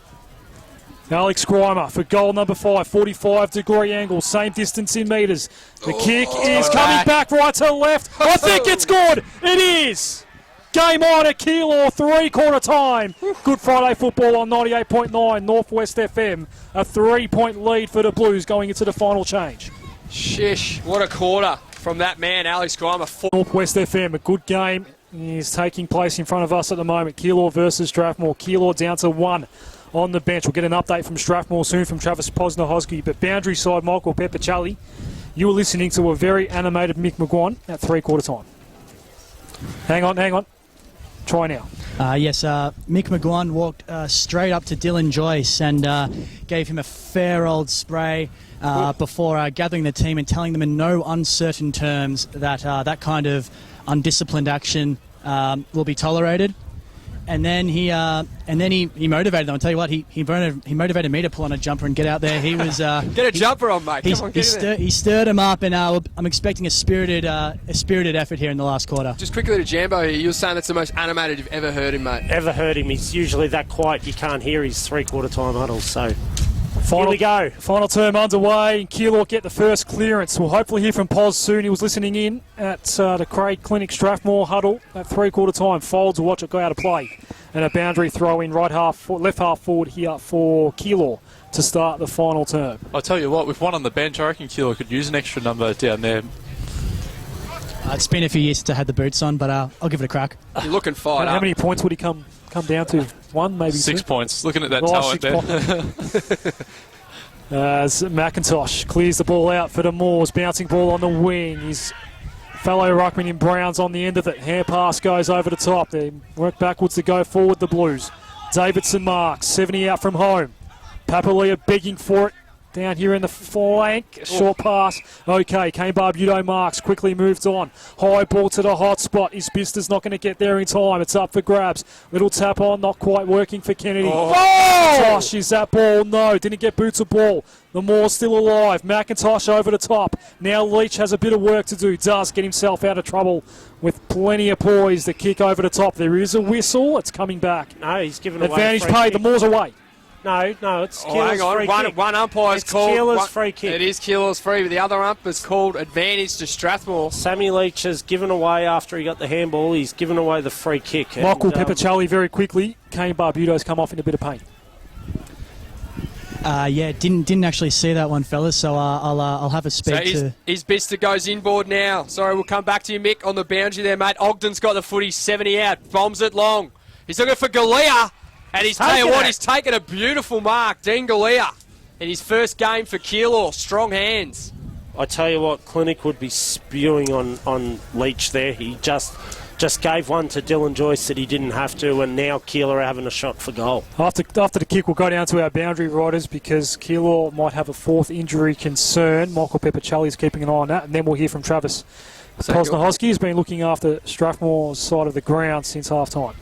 Alex Grimer for goal number 5, 45-degree angle, same distance in metres. The kick is coming back right to left. I think it's good. It is. Game on at Keilor, 3-quarter time. Good Friday football on 98.9 Northwest FM. A 3-point lead for the Blues going into the final change. Shish, what a quarter from that man, Alex Grimer. Northwest FM, a good game is taking place in front of us at the moment. Keilor versus Strathmore. Keilor down to 1 on the bench. We'll get an update from Strathmore soon from Travis Posner-Hosky. But boundary side, Michael Pepichelli, you were listening to a very animated Mick McGuan at 3-quarter time. Hang on. Try now. Yes, Mick McGuan walked straight up to Dylan Joyce and gave him a fair old spray before gathering the team and telling them in no uncertain terms that that kind of undisciplined action will be tolerated. And then he motivated them. I'll tell you what, he motivated me to pull on a jumper and get out there. He was Get a jumper on, mate. Come on, get in there. he stirred him up, and I'm expecting a spirited effort here in the last quarter. Just quickly to Jambo here, you were saying that's the most animated you've ever heard him, mate. Ever heard him? He's usually that quiet you can't hear his 3-quarter time huddle. So Final, here we go. Final term underway. Keilor get the first clearance. We'll hopefully hear from Poz soon. He was listening in at the Craig Clinic Strathmore huddle at 3-quarter time. Folds will watch it go out of play. And a boundary throw in left half forward here for Keilor to start the final term. I'll tell you what, with one on the bench, I reckon Keilor could use an extra number down there. It's been a few years since I had the boots on, but I'll give it a crack. You're looking fired How up. many points would he come down to? 1, maybe 6 2? points. Looking at that Oh, talent 6 there. As McIntosh clears the ball out for the Moors. Bouncing ball on the wing. His fellow ruckman in Brown's on the end of it. Hand pass goes over the top. They work backwards to go forward, the Blues. Davidson marks. 70 out from home. Papalia begging for it. Down here in the flank. Short pass. Okay, Kane Barbudo marks. Quickly moved on. High ball to the hot spot. His Bista's not going to get there in time. It's up for grabs. Little tap on. Not quite working for Kennedy. Josh, is that ball? No. Didn't get boots of ball. The Moor's still alive. McIntosh over the top. Now Leach has a bit of work to do. Does get himself out of trouble with plenty of poise. The kick over the top. There is a whistle. It's coming back. No, he's given away. Advantage free paid. kick. The Moor's away. No, it's Oh, hang Keilor's on. free kick. One umpire's It's called. Keilor's free kick. It is Keilor's free, but the other umpire's called advantage to Strathmore. Sammy Leach has given away, after he got the handball, he's given away the free kick. Michael Pepichelli very quickly. Kane Barbudo's come off in a bit of pain. Yeah, didn't actually see that one, fellas. So I'll have a speak to. His Bista goes inboard now. Sorry, we'll come back to you, Mick, on the boundary there, mate. Ogden's got the footy, 70 out. Bombs it long. He's looking for Galea. And he's tell you Taking what, it. he's taken a beautiful mark. Dean Galea in his first game for Keilor. Strong hands. I tell you what, Clinic would be spewing on Leach there. He just gave one to Dylan Joyce that he didn't have to, and now Keilor are having a shot for goal. After the kick, we'll go down to our boundary riders because Keilor might have a fourth injury concern. Michael Peppercelli is keeping an eye on that, and then we'll hear from Travis. Posnahosky has been looking after Strathmore's side of the ground since half-time.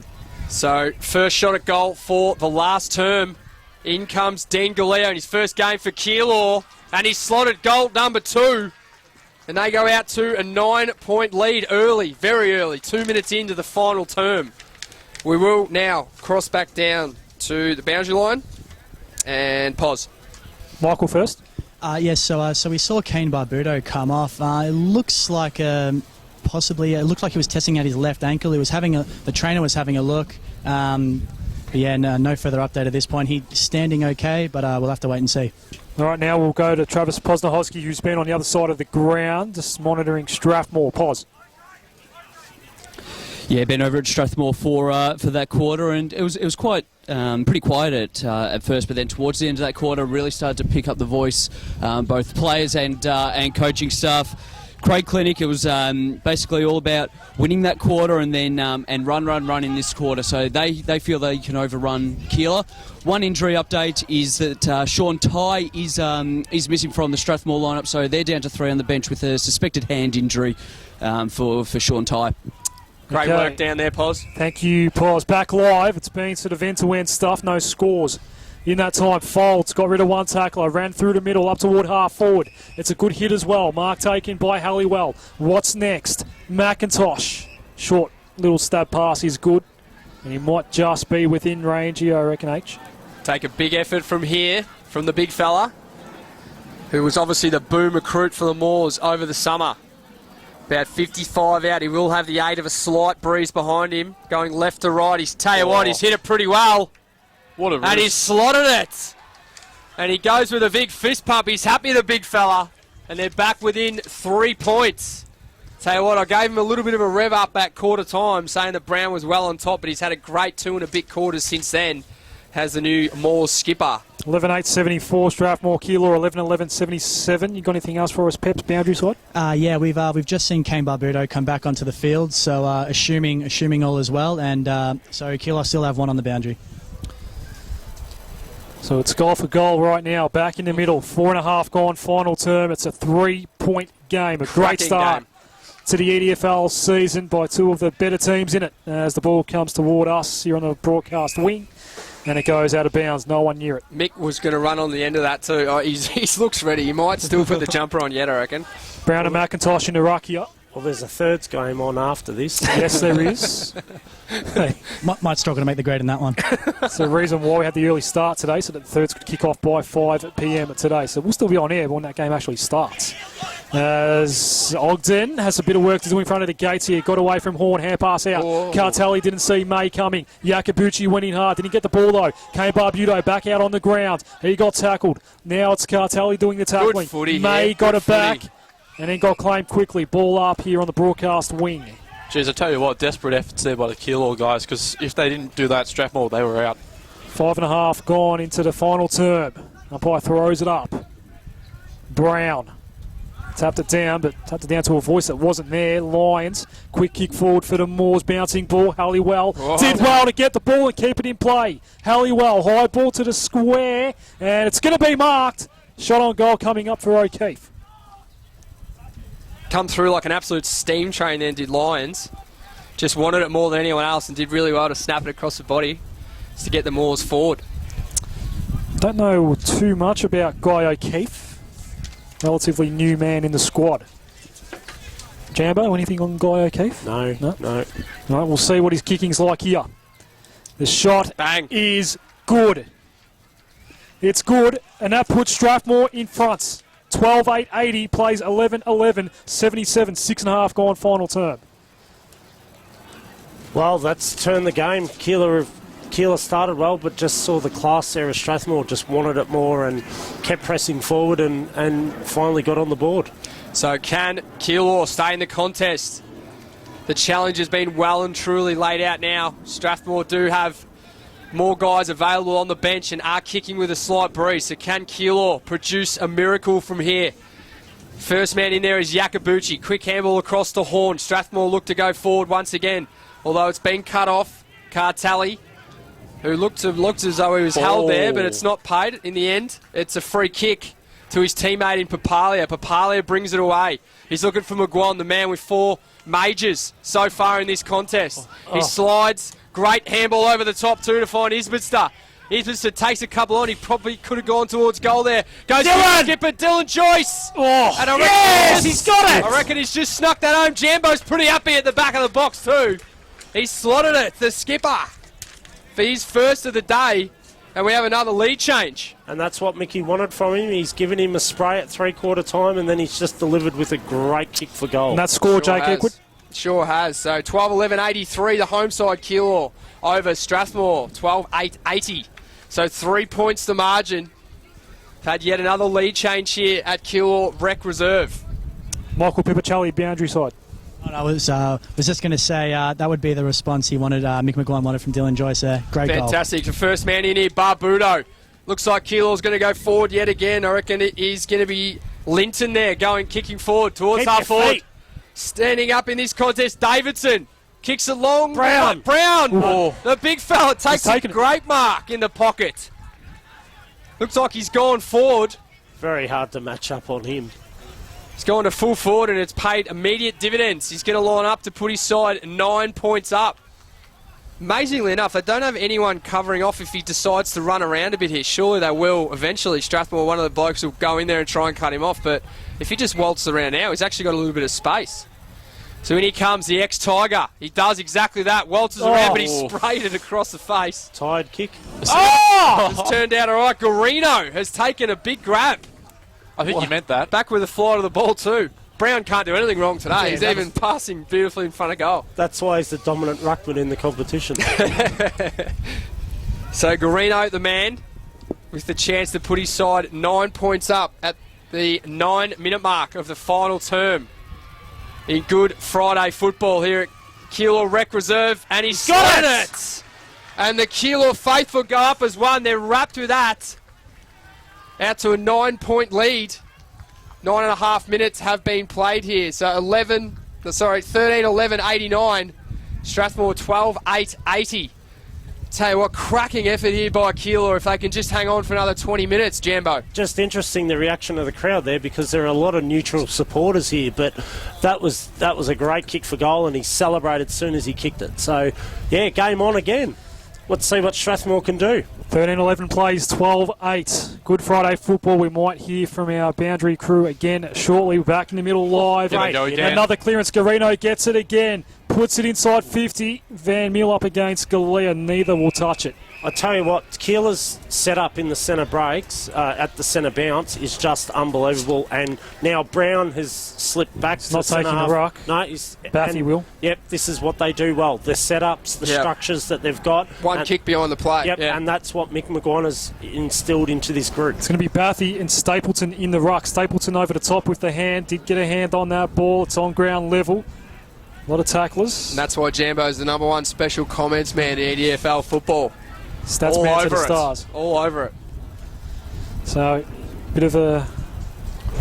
So, first shot at goal for the last term. In comes Dean Galea in his first game for Keilor, and he's slotted goal number 2. And they go out to a 9-point lead early, very early, 2 minutes into the final term. We will now cross back down to the boundary line and pause. Michael first. Yes, so we saw Kane Barbudo come off. It looks like possibly it looked like he was testing out his left ankle. He was the trainer was having a look. But yeah, no further update at this point. He's standing okay, but we'll have to wait and see. All right, now we'll go to Travis Posnahosky, who's been on the other side of the ground, just monitoring Strathmore. Pos. Yeah, been over at Strathmore for that quarter, and it was quite pretty quiet at first, but then towards the end of that quarter, really started to pick up the voice, both players and coaching staff. Craig Clinic, it was basically all about winning that quarter and then and run in this quarter. So they feel they can overrun Keilor. One injury update is that Sean Ty is missing from the Strathmore lineup, so they're down to 3 on the bench with a suspected hand injury for Sean Ty. Great Okay. work down there, Pos. Thank you, Pos. Back live. It's been sort of end-to-end stuff, no scores. In that time, Folds got rid of one tackler, ran through the middle, up toward half forward. It's a good hit as well. Mark taken by Halliwell. What's next? McIntosh. Short little stab pass is good. And he might just be within range here, I reckon, H. Take a big effort from here, from the big fella, who was obviously the boom recruit for the Moors over the summer. About 55 out. He will have the aid of a slight breeze behind him, going left to right. He's tell you what, he's hit it pretty well. What a And he's slotted it. And he goes with a big fist pump. He's happy, the big fella. And they're back within 3 points. Tell you what, I gave him a little bit of a rev up at quarter time, saying that Brown was well on top, but he's had a great 2 and a bit quarters since then, has the new Moors skipper. 11-8-74, Strathmore, Keilor 11-11-77. You got anything else for us, Peps, boundary side? Yeah, we've just seen Kane Barbudo come back onto the field, so assuming all is well, and so Keilor still have 1 on the boundary. So it's goal for goal right now, back in the middle. 4.5 gone, final term. It's a 3-point game. A great Cracking start game. to the EDFL season by 2 of the better teams in it. As the ball comes toward us here on the broadcast wing, and it goes out of bounds. No one near it. Mick was going to run on the end of that too. Oh, he looks ready. He might still put the jumper on yet, I reckon. Brown and McIntosh in the ruck here. Well, there's a thirds game on after this. Yes, there is. Hey, Might struggle to make the grade in that one. that's the reason why we had the early start today, so that the thirds could kick off by 5 p.m. today. So we'll still be on air when that game actually starts. As Ogden has a bit of work to do in front of the gates here. Got away from Horn, hand pass out. Oh. Cartelli didn't see May coming. Yakabuchi went in hard. Didn't get the ball though. Kane Barbudo back out on the ground. He got tackled. Now it's Cartelli doing the tackling. Good footy May here. got Good it back. footy. And then got claimed quickly. Ball up here on the broadcast wing. Jeez, I tell you what, desperate efforts there by the Keilor guys, because if they didn't do that, Strathmore, they were out. 5.5 gone into the final term. Umpire throws it up. Brown tapped it down, but tapped it down to a voice that wasn't there. Lions, quick kick forward for the Moors, bouncing ball. Halliwell did well to get the ball and keep it in play. Halliwell, high ball to the square, and it's going to be marked. Shot on goal coming up for O'Keefe. Come through like an absolute steam train then did Lions. Just wanted it more than anyone else and did really well to snap it across the body just to get the Moors forward. Don't know too much about Guy O'Keefe. Relatively new man in the squad. Jambo, anything on Guy O'Keefe? No. All right, we'll see what his kicking's like here. The shot Bang. is good. It's good, and that puts Strathmore in front. 12-8-80, plays 11-11-77, 6.5 gone final term. Well, that's turned the game. Keilor started well, but just saw the class there of Strathmore, just wanted it more and kept pressing forward and finally got on the board. So can Keilor stay in the contest? The challenge has been well and truly laid out now. Strathmore do have more guys available on the bench and are kicking with a slight breeze. So can Keilor produce a miracle from here? First man in there is Yakabuchi. Quick handball across the horn. Strathmore look to go forward once again, although it's been cut off. Cartelli, who looked as though he was held there, but it's not paid in the end. It's a free kick to his teammate in Papalia. Papalia brings it away. He's looking for McGuan, the man with 4 majors so far in this contest. He slides, great handball over the top too to find Isbitster. Isbitster takes a couple on. He probably could have gone towards goal there. Goes to the skipper, Dylan Joyce. Oh, And I reckon he's got it. I reckon he's just snuck that home. Jambo's pretty happy at the back of the box too. He slotted it, the skipper, for his first of the day. And we have another lead change. And that's what Mickey wanted from him. He's given him a spray at 3/4 time, and then he's just delivered with a great kick for goal. And that score, Jake Eckwood. Sure has. So 12-11-83, the home side Keilor over Strathmore, 12-8-80. So 3 points the margin. Had yet another lead change here at Keilor Rec Reserve. Michael Pipichelli, boundary side. I was just going to say that would be the response he wanted. Mick McGuan wanted from Dylan Joyce there. Great goal. Fantastic. The first man in here, Barbudo. Looks like Keilor's going to go forward yet again. I reckon it is going to be Linton there kicking forward towards half forward. Standing up in this contest, Davidson kicks it long. Brown. The big fella takes a great mark in the pocket. Looks like he's gone forward. Very hard to match up on him. He's going to full forward and it's paid immediate dividends. He's going to line up to put his side 9 points up. Amazingly enough, they don't have anyone covering off if he decides to run around a bit here. Surely they will eventually. Strathmore, one of the blokes, will go in there and try and cut him off. But if he just waltzes around now, he's actually got a little bit of space. So in he comes, the ex-Tiger. He does exactly that. Waltzes around, but he sprayed it across the face. Tired kick. It's turned out all right. Garino has taken a big grab. I think you meant that. Back with the flight of the ball too. Brown can't do anything wrong today. Yeah, He's even passing beautifully in front of goal. That's why he's the dominant ruckman in the competition. So Garino, the man, with the chance to put his side 9 points up at the 9-minute mark of the final term in Good Friday football here at Keilor Rec Reserve, and he's got it! And the Keilor faithful go up as one. They're wrapped with that. Out to a 9-point lead. 9.5 minutes have been played here. So 13-11-89. Strathmore 12-8-80. Tell you what, cracking effort here by Keilor if they can just hang on for another 20 minutes, Jambo. Just interesting the reaction of the crowd there, because there are a lot of neutral supporters here, but that was a great kick for goal and he celebrated as soon as he kicked it. So, yeah, game on again. Let's see what Strathmore can do. 13-11 plays 12-8. Good Friday football. We might hear from our boundary crew again shortly. We're back in the middle live. Another clearance. Garino gets it again. Puts it inside 50. Van Meel up against Galea. Neither will touch it. I tell you what, Keeler's setup in the centre breaks at the centre bounce is just unbelievable. And now Brown has slipped back to not the centre taking half. the ruck. No, Bathy will. Yep, this is what they do well. The setups, the structures that they've got. One kick behind the play. Yep, and that's what Mick McGuan has instilled into this group. It's going to be Bathy and Stapleton in the ruck. Stapleton over the top with the hand. Did get a hand on that ball. It's on ground level. A lot of tacklers. And that's why Jambo's the #1 special comments man in EDFL football. Stats man to the stars. All over it. So, bit of a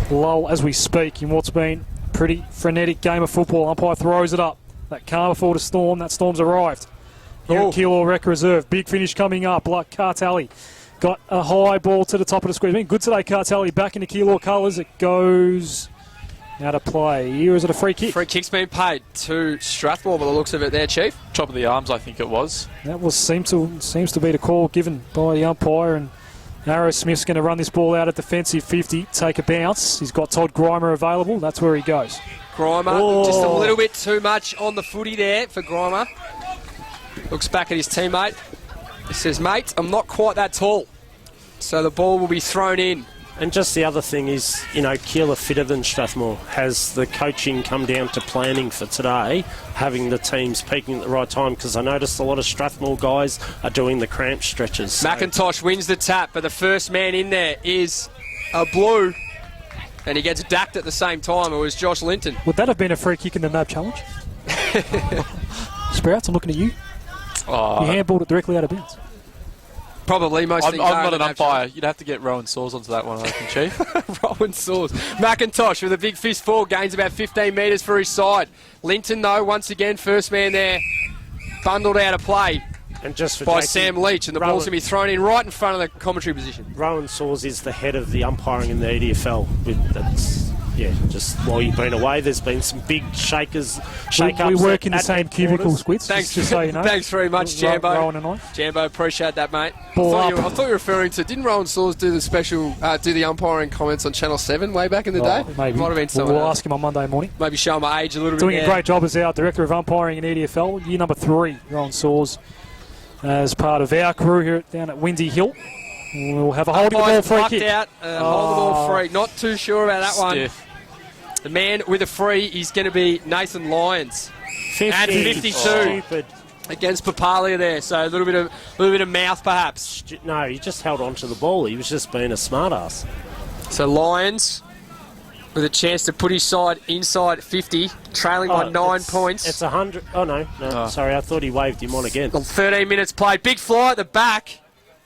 lull as we speak in what's been a pretty frenetic game of football. Umpire throws it up. That calm before the storm. That storm's arrived. Here at Keilor Rec Reserve. Big finish coming up. Like Cartelli got a high ball to the top of the square. Been good today, Cartelli. Back into Keilor colours. It goes out of play. Here is it a free kick? Free kick's been paid to Strathmore by the looks of it there, Chief. Top of the arms, I think it was. That seems to be the call given by the umpire, and Arrow Smith's going to run this ball out at defensive 50, take a bounce. He's got Todd Grimer available. That's where he goes. Grimer, just a little bit too much on the footy there for Grimer. Looks back at his teammate. He says, mate, I'm not quite that tall. So the ball will be thrown in. And just the other thing is, Keilor fitter than Strathmore. Has the coaching come down to planning for today, having the teams peaking at the right time? Because I noticed a lot of Strathmore guys are doing the cramp stretches. So. McIntosh wins the tap, but the first man in there is a blue. And he gets dacked at the same time. It was Josh Linton. Would that have been a free kick in the NAB challenge? Sprouts, I'm looking at you. Oh, You handballed it directly out of bounds. Probably most I'm things are not in an the umpire. You'd have to get Rowan Saws onto that one, I reckon, Chief. Rowan Saws. McIntosh with a big fist forward, gains about 15 metres for his side. Linton, though, once again, first man there, bundled out of play And just for by Jakey, Sam Leach, and the ball's going to be thrown in right in front of the commentary position. Rowan Saws is the head of the umpiring in the EDFL. Just while you've been away, there's been some big shake-ups. We work in the at same cubicle, Squids. Thanks, just so you know. Thanks very much, Jambo. Rowan and I. Jambo, appreciate that, mate. Ball I up. thought you were referring to, didn't Rowan Saws do the umpiring comments on Channel 7 way back in the day? Maybe. Might have been someone We'll else. ask him on Monday morning. Maybe show my age a little Doing bit a there. great job as our Director of Umpiring in EDFL, year number 3, Rowan Saws, as part of our crew here down at Windy Hill. We'll have a holding the ball Umpire's free plucked kick. out, hold the ball free. Not too sure about that one. Stiff. The man with a free is going to be Nathan Lyons 50. and 52 Stupid. against Papalia there. So a little bit of mouth perhaps. No, he just held on to the ball. He was just being a smart-ass. So Lyons with a chance to put his side inside 50, trailing by 9 points. It's 100. Oh, no. Sorry, I thought he waved him on again. 13 minutes played. Big fly at the back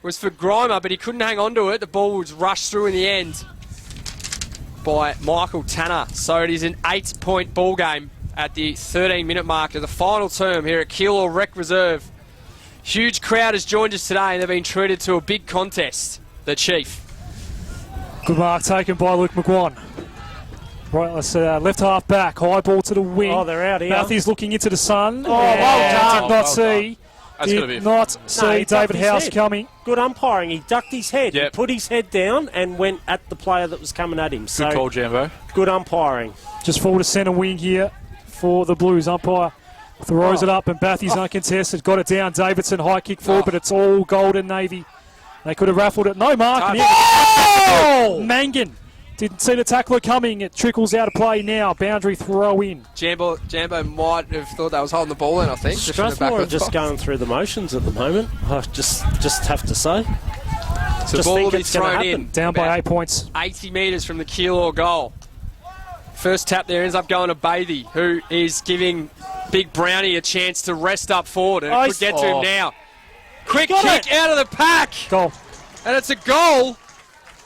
was for Grimer, but he couldn't hang on to it. The ball was rushed through in the end by Michael Tanner. So it is an 8-point ball game at the 13-minute mark of the final term here at Keilor Rec Reserve. Huge crowd has joined us today, and they've been treated to a big contest. The Chief. Good mark taken by Luke McGuan. Right, let's left half back, high ball to the wing. Oh, they're out here. Matthews looking into the sun. Oh, well done. Did not see. That's gonna be- Did not see he ducked David his House head. coming. Good umpiring. He ducked his head. Yep. He put his head down and went at the player that was coming at him. So Good call, Jambo. good umpiring. Just forward to centre wing here for the Blues. Umpire throws it up, and Bathy's uncontested. Got it down. Davidson, high kick forward, but it's all Golden Navy. They could have raffled it. No mark. And here- Mangan didn't see the tackler coming. It trickles out of play now. Boundary throw in. Jambo might have thought they was holding the ball in, I think. just from the back Strathmore are of the just box. going through the motions at the moment. I just have to say. So the just ball will think be it's gonna thrown happen. in. Down by About 8 points. 80 metres from the Keilor goal. First tap there ends up going to Bathy, who is giving Big Brownie a chance to rest up forward, and it could get to him now. Quick got kick it. out of the pack, Goal. and it's a goal.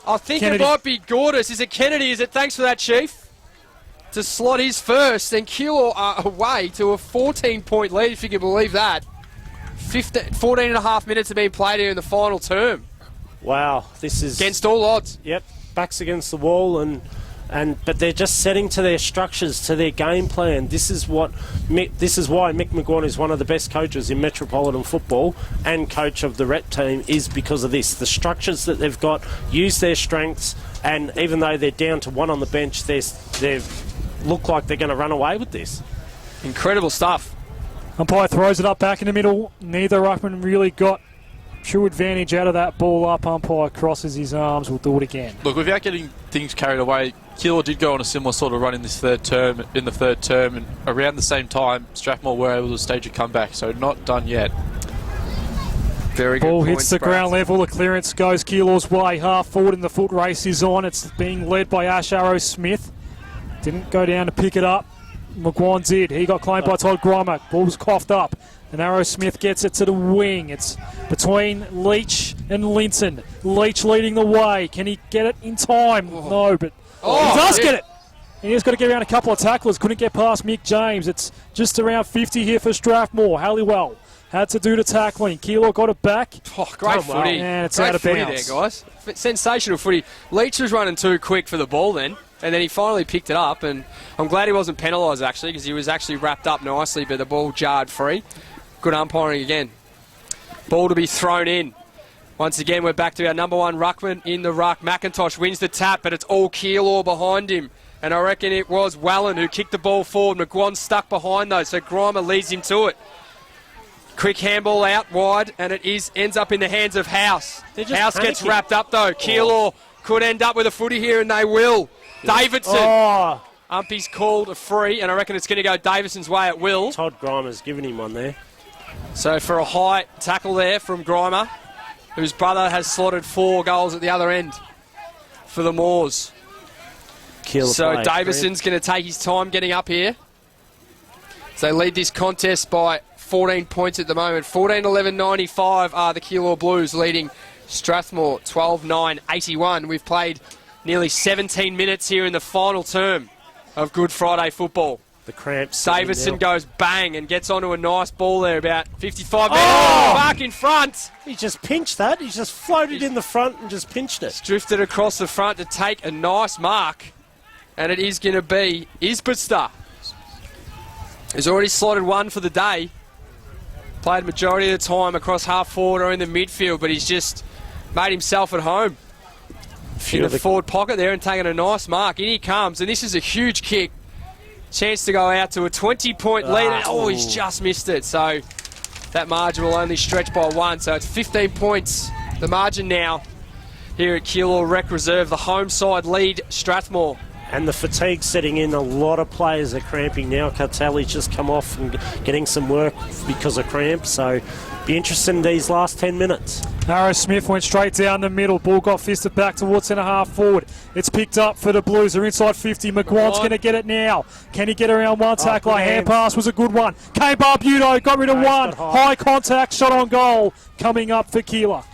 I think Kennedy. it might be Gordis. Is it Kennedy? Is it? Thanks for that, Chief. To slot his first, and Keilor are away to a 14-point lead, if you can believe that. 14 and a half minutes have been played here in the final term. Wow, this is Against all odds. Yep, backs against the wall, but they're just setting to their structures, to their game plan. This is why Mick McGuan is one of the best coaches in metropolitan football and coach of the rep team, is because of this. The structures that they've got, use their strengths, and even though they're down to one on the bench, they look like they're going to run away with this. Incredible stuff. Umpire throws it up back in the middle. Neither ruckman really got true advantage out of that ball up. Umpire crosses his arms. We'll do it again. Look, without getting things carried away, Keilor did go on a similar sort of run in the third term, and around the same time, Strathmore were able to stage a comeback, so not done yet. Very good. Ball point, hits the Sprouts. ground level. The clearance goes Keilor's way. Half forward and the foot race is on. It's being led by Ash Arrow Smith. Didn't go down to pick it up. McGuan did. He got claimed by Todd Grimer. Ball's coughed up. And Arrow Smith gets it to the wing. It's between Leach and Linton. Leach leading the way. Can he get it in time? No, but he does get it. He has got to get around a couple of tacklers. Couldn't get past Mick James. It's just around 50 here for Strathmore. Halliwell had to do the tackling. Keilor got it back. Oh, great footy. And it's great out of footy bounds. there, guys. Sensational footy. Leach was running too quick for the ball then, and then he finally picked it up, and I'm glad he wasn't penalised, actually, because he was actually wrapped up nicely, but the ball jarred free. Good umpiring again. Ball to be thrown in. Once again, we're back to our number one ruckman in the ruck. McIntosh wins the tap, but it's all Keilor behind him. And I reckon it was Wallen who kicked the ball forward. McGuan stuck behind, though, so Grimer leads him to it. Quick handball out wide, and it ends up in the hands of House. They're just House gets panicking. wrapped up, though. Keilor could end up with a footy here, and they will. Davidson. Oh, Umpy's called a free, and I reckon it's going to go Davidson's way at will. Todd Grimer's given him one there. So for a high tackle there from Grimer, whose brother has slotted 4 goals at the other end for the Moors. Keilor So play. Davison's going to take his time getting up here. So they lead this contest by 14 points at the moment. 14-11-95 are the Keilor Blues leading Strathmore 12-9-81. We've played nearly 17 minutes here in the final term of Good Friday football. The cramps. Davison goes bang and gets onto a nice ball there about 55 metres. Back in front. He just pinched that. He just floated in the front and just pinched it. Drifted across the front to take a nice mark. And it is going to be Isbitster. He's already slotted one for the day. Played majority of the time across half forward or in the midfield, but he's just made himself at home in the forward pocket there and taking a nice mark. In he comes, and this is a huge kick. Chance to go out to a 20-point lead. And, he's just missed it. So that margin will only stretch by one. So it's 15 points, the margin now here at Keilor Rec Reserve. The home side lead Strathmore. And the fatigue setting in. A lot of players are cramping now. Cartelli's just come off and getting some work because of cramp. So be interested in these last 10 minutes. Arrow Smith went straight down the middle. Ball got fisted back towards centre half forward. It's picked up for the Blues. They're inside 50. McGuan's going to get it now. Can he get around one tackler? Hand pass was a good one. Kane Barbuto got rid of one. High contact, shot on goal coming up for Keilor.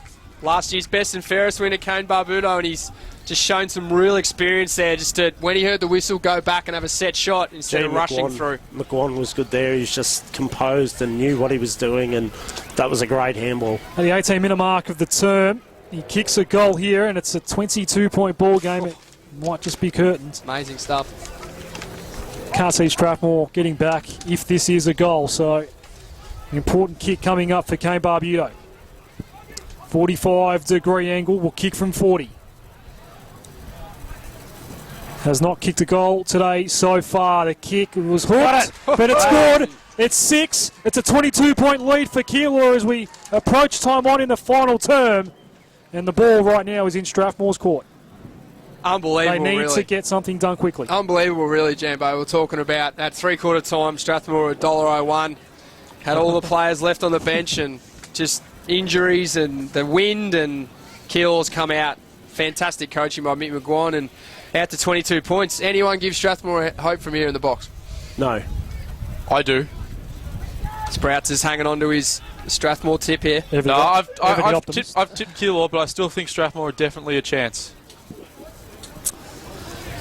Last year's best and fairest winner, Kane Barbuto, and he's just shown some real experience there. Just to, when he heard the whistle, go back and have a set shot instead of rushing through. McGuan was good there. He was just composed and knew what he was doing, and that was a great handball. At the 18-minute mark of the term, he kicks a goal here, and it's a 22-point ball game. It might just be curtains. Amazing stuff. Can't see Strathmore getting back if this is a goal. So an important kick coming up for Kane Barbuto. 45-degree angle, will kick from 40. Has not kicked a goal today so far. The kick was hooked, but it's good. It's 6. It's a 22-point lead for Keilor as we approach time on in the final term. And the ball right now is in Strathmore's court. Unbelievable, They need to get something done quickly. Unbelievable, really, Jambo. We're talking about at three-quarter time, Strathmore $1.01. Had all the players left on the bench and just injuries and the wind, and Keilor's come out. Fantastic coaching by Mick McGuan and out to 22 points. Anyone give Strathmore hope from here in the box? No. I do. Sprouts is hanging on to his Strathmore tip here. No, I've tipped Keilor, but I still think Strathmore are definitely a chance.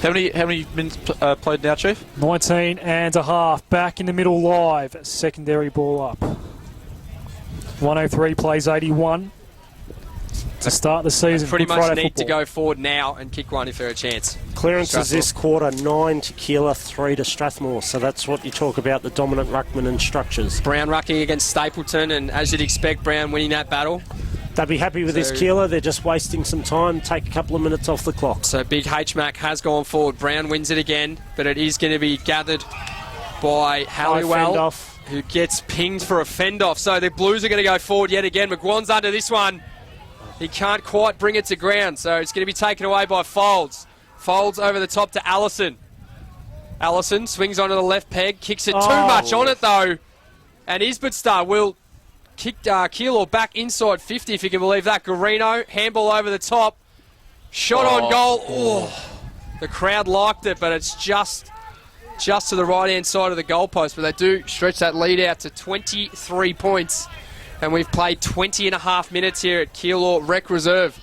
How many minutes played now, Chief? 19 and a half. Back in the middle live. Secondary ball up. 103 plays 81 to start the season. Pretty much Friday need football. to go forward now and kick one if they're a chance. Clearances this quarter, 9 to Keilor, 3 to Strathmore. So that's what you talk about, the dominant ruckman and structures. Brown rucking against Stapleton, and as you'd expect, Brown winning that battle. They'd be happy with this Keilor. They're just wasting some time. Take a couple of minutes off the clock. So big H-Mac has gone forward. Brown wins it again, but it is going to be gathered by Halliwell, who gets pinged for a fend-off. So the Blues are going to go forward yet again. McGuan's under this one. He can't quite bring it to ground, so it's going to be taken away by Folds. Folds over the top to Allison. Allison swings onto the left peg, kicks it too much on it though. And Isbitster will kick Keilor back inside 50, if you can believe that. Garino, handball over the top. Shot on goal. Oh, the crowd liked it, but it's just to the right-hand side of the goalpost. But they do stretch that lead out to 23 points. And we've played 20 and a half minutes here at Keilor Rec Reserve.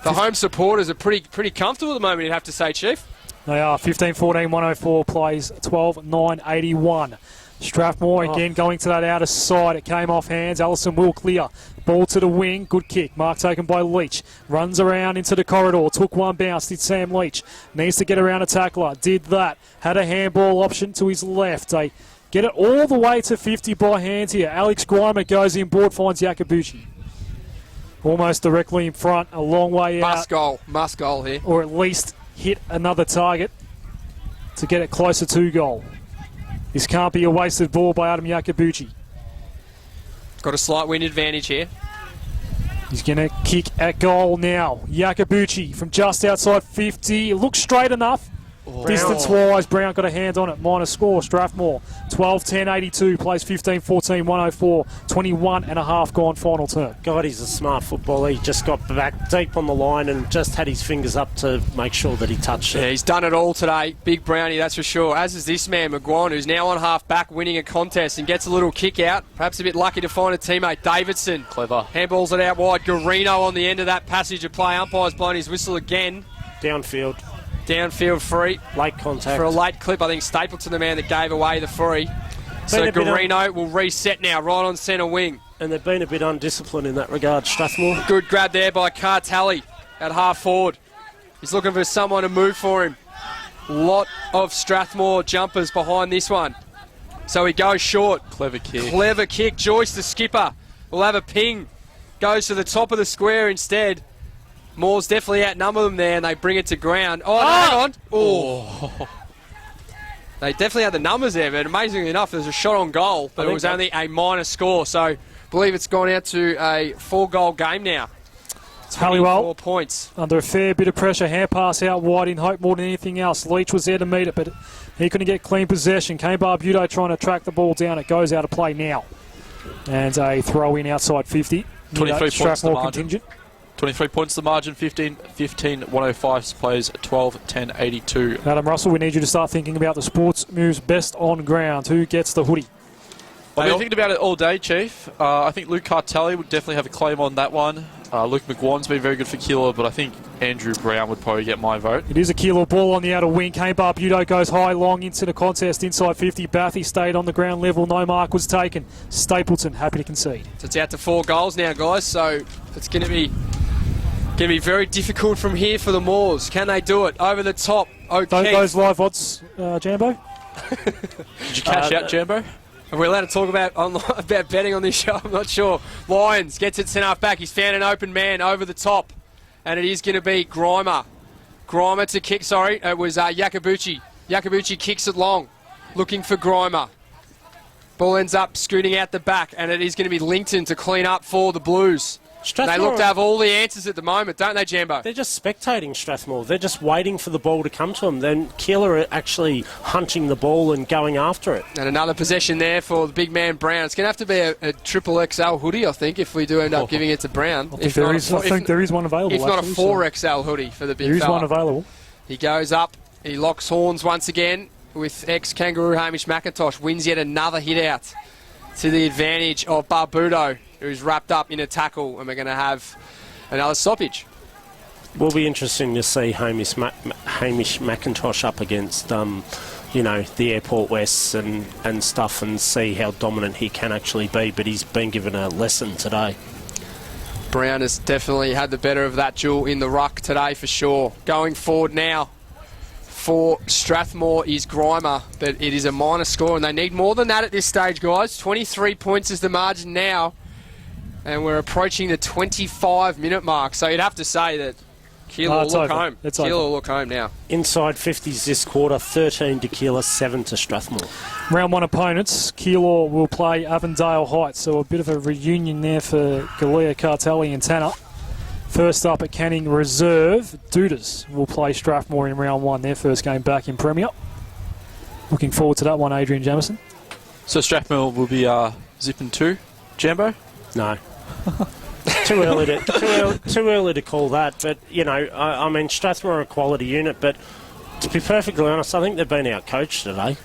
The home supporters are pretty comfortable at the moment, you'd have to say, Chief. They are. 15-14, 104 plays 12-9-81. Strathmore again going to that outer side. It came off hands. Allison will clear. Ball to the wing. Good kick. Mark taken by Leach. Runs around into the corridor. Took one bounce. Did Sam Leach. Needs to get around a tackler. Did that. Had a handball option to his left. They get it all the way to 50 by hands here. Alex Grimer goes in board, finds Yakubuchi. Almost directly in front, a long way out. Must goal here. Or at least hit another target to get it closer to goal. This can't be a wasted ball by Adam Yakubuchi. Got a slight wind advantage here. He's going to kick at goal now. Yakubuchi from just outside 50. Looks straight enough. Distance-wise, Brown got a hand on it. Minor score, Strathmore 12-10-82, plays 15-14, 104, 21 and a half gone final term. God, he's a smart footballer. He just got back deep on the line and just had his fingers up to make sure that he touched it. Yeah, he's done it all today. Big Brownie, that's for sure. As is this man, McGuan, who's now on half-back winning a contest and gets a little kick out. Perhaps a bit lucky to find a teammate. Davidson. Clever. Handballs it out wide. Garino on the end of that passage of play. Umpire's blown his whistle again. Downfield. Downfield free. Late contact. For a late clip, I think Stapleton, the man that gave away the free. So Garino will reset now, right on centre wing. And they've been a bit undisciplined in that regard, Strathmore. Good grab there by Cartelli at half forward. He's looking for someone to move for him. Lot of Strathmore jumpers behind this one. So he goes short. Clever kick. Clever kick. Joyce, the skipper, will have a ping. Goes to the top of the square instead. Moore's definitely outnumber them there, and they bring it to ground. Oh, no, hang on. Oh. They definitely had the numbers there, but amazingly enough, there's a shot on goal, but it was only a minor score. So I believe it's gone out to a 4-goal game now. Halliwell 4 points. Under a fair bit of pressure, hand pass out wide in hope more than anything else. Leach was there to meet it, but he couldn't get clean possession. Kane Barbuto trying to track the ball down. It goes out of play now. And a throw in outside 50. 23 points to the Strathmore margin. contingent. 23 points to the margin, 15-105, plays 12-10-82. Adam Russell, we need you to start thinking about the sports moves best on ground. Who gets the hoodie? I've been thinking about it all day, Chief. I think Luke Cartelli would definitely have a claim on that one. Luke McGuan's been very good for Keilor, but I think Andrew Brown would probably get my vote. It is a Keilor ball on the outer wing. Kane Barbuto goes high, long into the contest, inside 50. Bathy stayed on the ground level. No mark was taken. Stapleton happy to concede. So it's out to 4 goals now, guys. So it's going to be very difficult from here for the Moors. Can they do it? Over the top. Don't those live odds, Jambo? Did you cash out, Jambo? Are we allowed to talk about betting on this show? I'm not sure. Lyons gets it sent half back. He's found an open man over the top. And it is going to be Grimer. Grimer to kick, sorry. It was Yakabuchi. Yakabuchi kicks it long. Looking for Grimer. Ball ends up scooting out the back. And it is going to be Lincoln to clean up for the Blues. They look to have all the answers at the moment, don't they, Jambo? They're just spectating Strathmore. They're just waiting for the ball to come to them. Then Keilor are actually hunting the ball and going after it. And another possession there for the big man Brown. It's going to have to be a triple XL hoodie, I think, if we do end up giving it to Brown. I think there is one available. If not a 4XL hoodie for the big fella. There is one available. He goes up. He locks horns once again with ex-Kangaroo Hamish McIntosh. Wins yet another hit out to the advantage of Barbuto, who's wrapped up in a tackle, and we're going to have another stoppage. Will be interesting to see Hamish McIntosh up against, the Airport Wests and stuff, and see how dominant he can actually be. But he's been given a lesson today. Brown has definitely had the better of that duel in the ruck today for sure. Going forward now for Strathmore is Grimer, but it is a minor score, and they need more than that at this stage, guys. 23 points is the margin now. And we're approaching the 25-minute mark. So you'd have to say that Keilor will look home. Keilor will look home now. Inside 50s this quarter, 13 to Keilor, 7 to Strathmore. Round 1 opponents, Keilor will play Avondale Heights. So a bit of a reunion there for Galea, Cartelli and Tanner. First up at Canning Reserve, Dudas will play Strathmore in round 1, their first game back in Premier. Looking forward to that one, Adrian Jamieson. So Strathmore will be zipping 2, Jambo? No. Too early to call that. But, I mean, Strathmore are a quality unit, but to be perfectly honest, I think they've been out-coached today.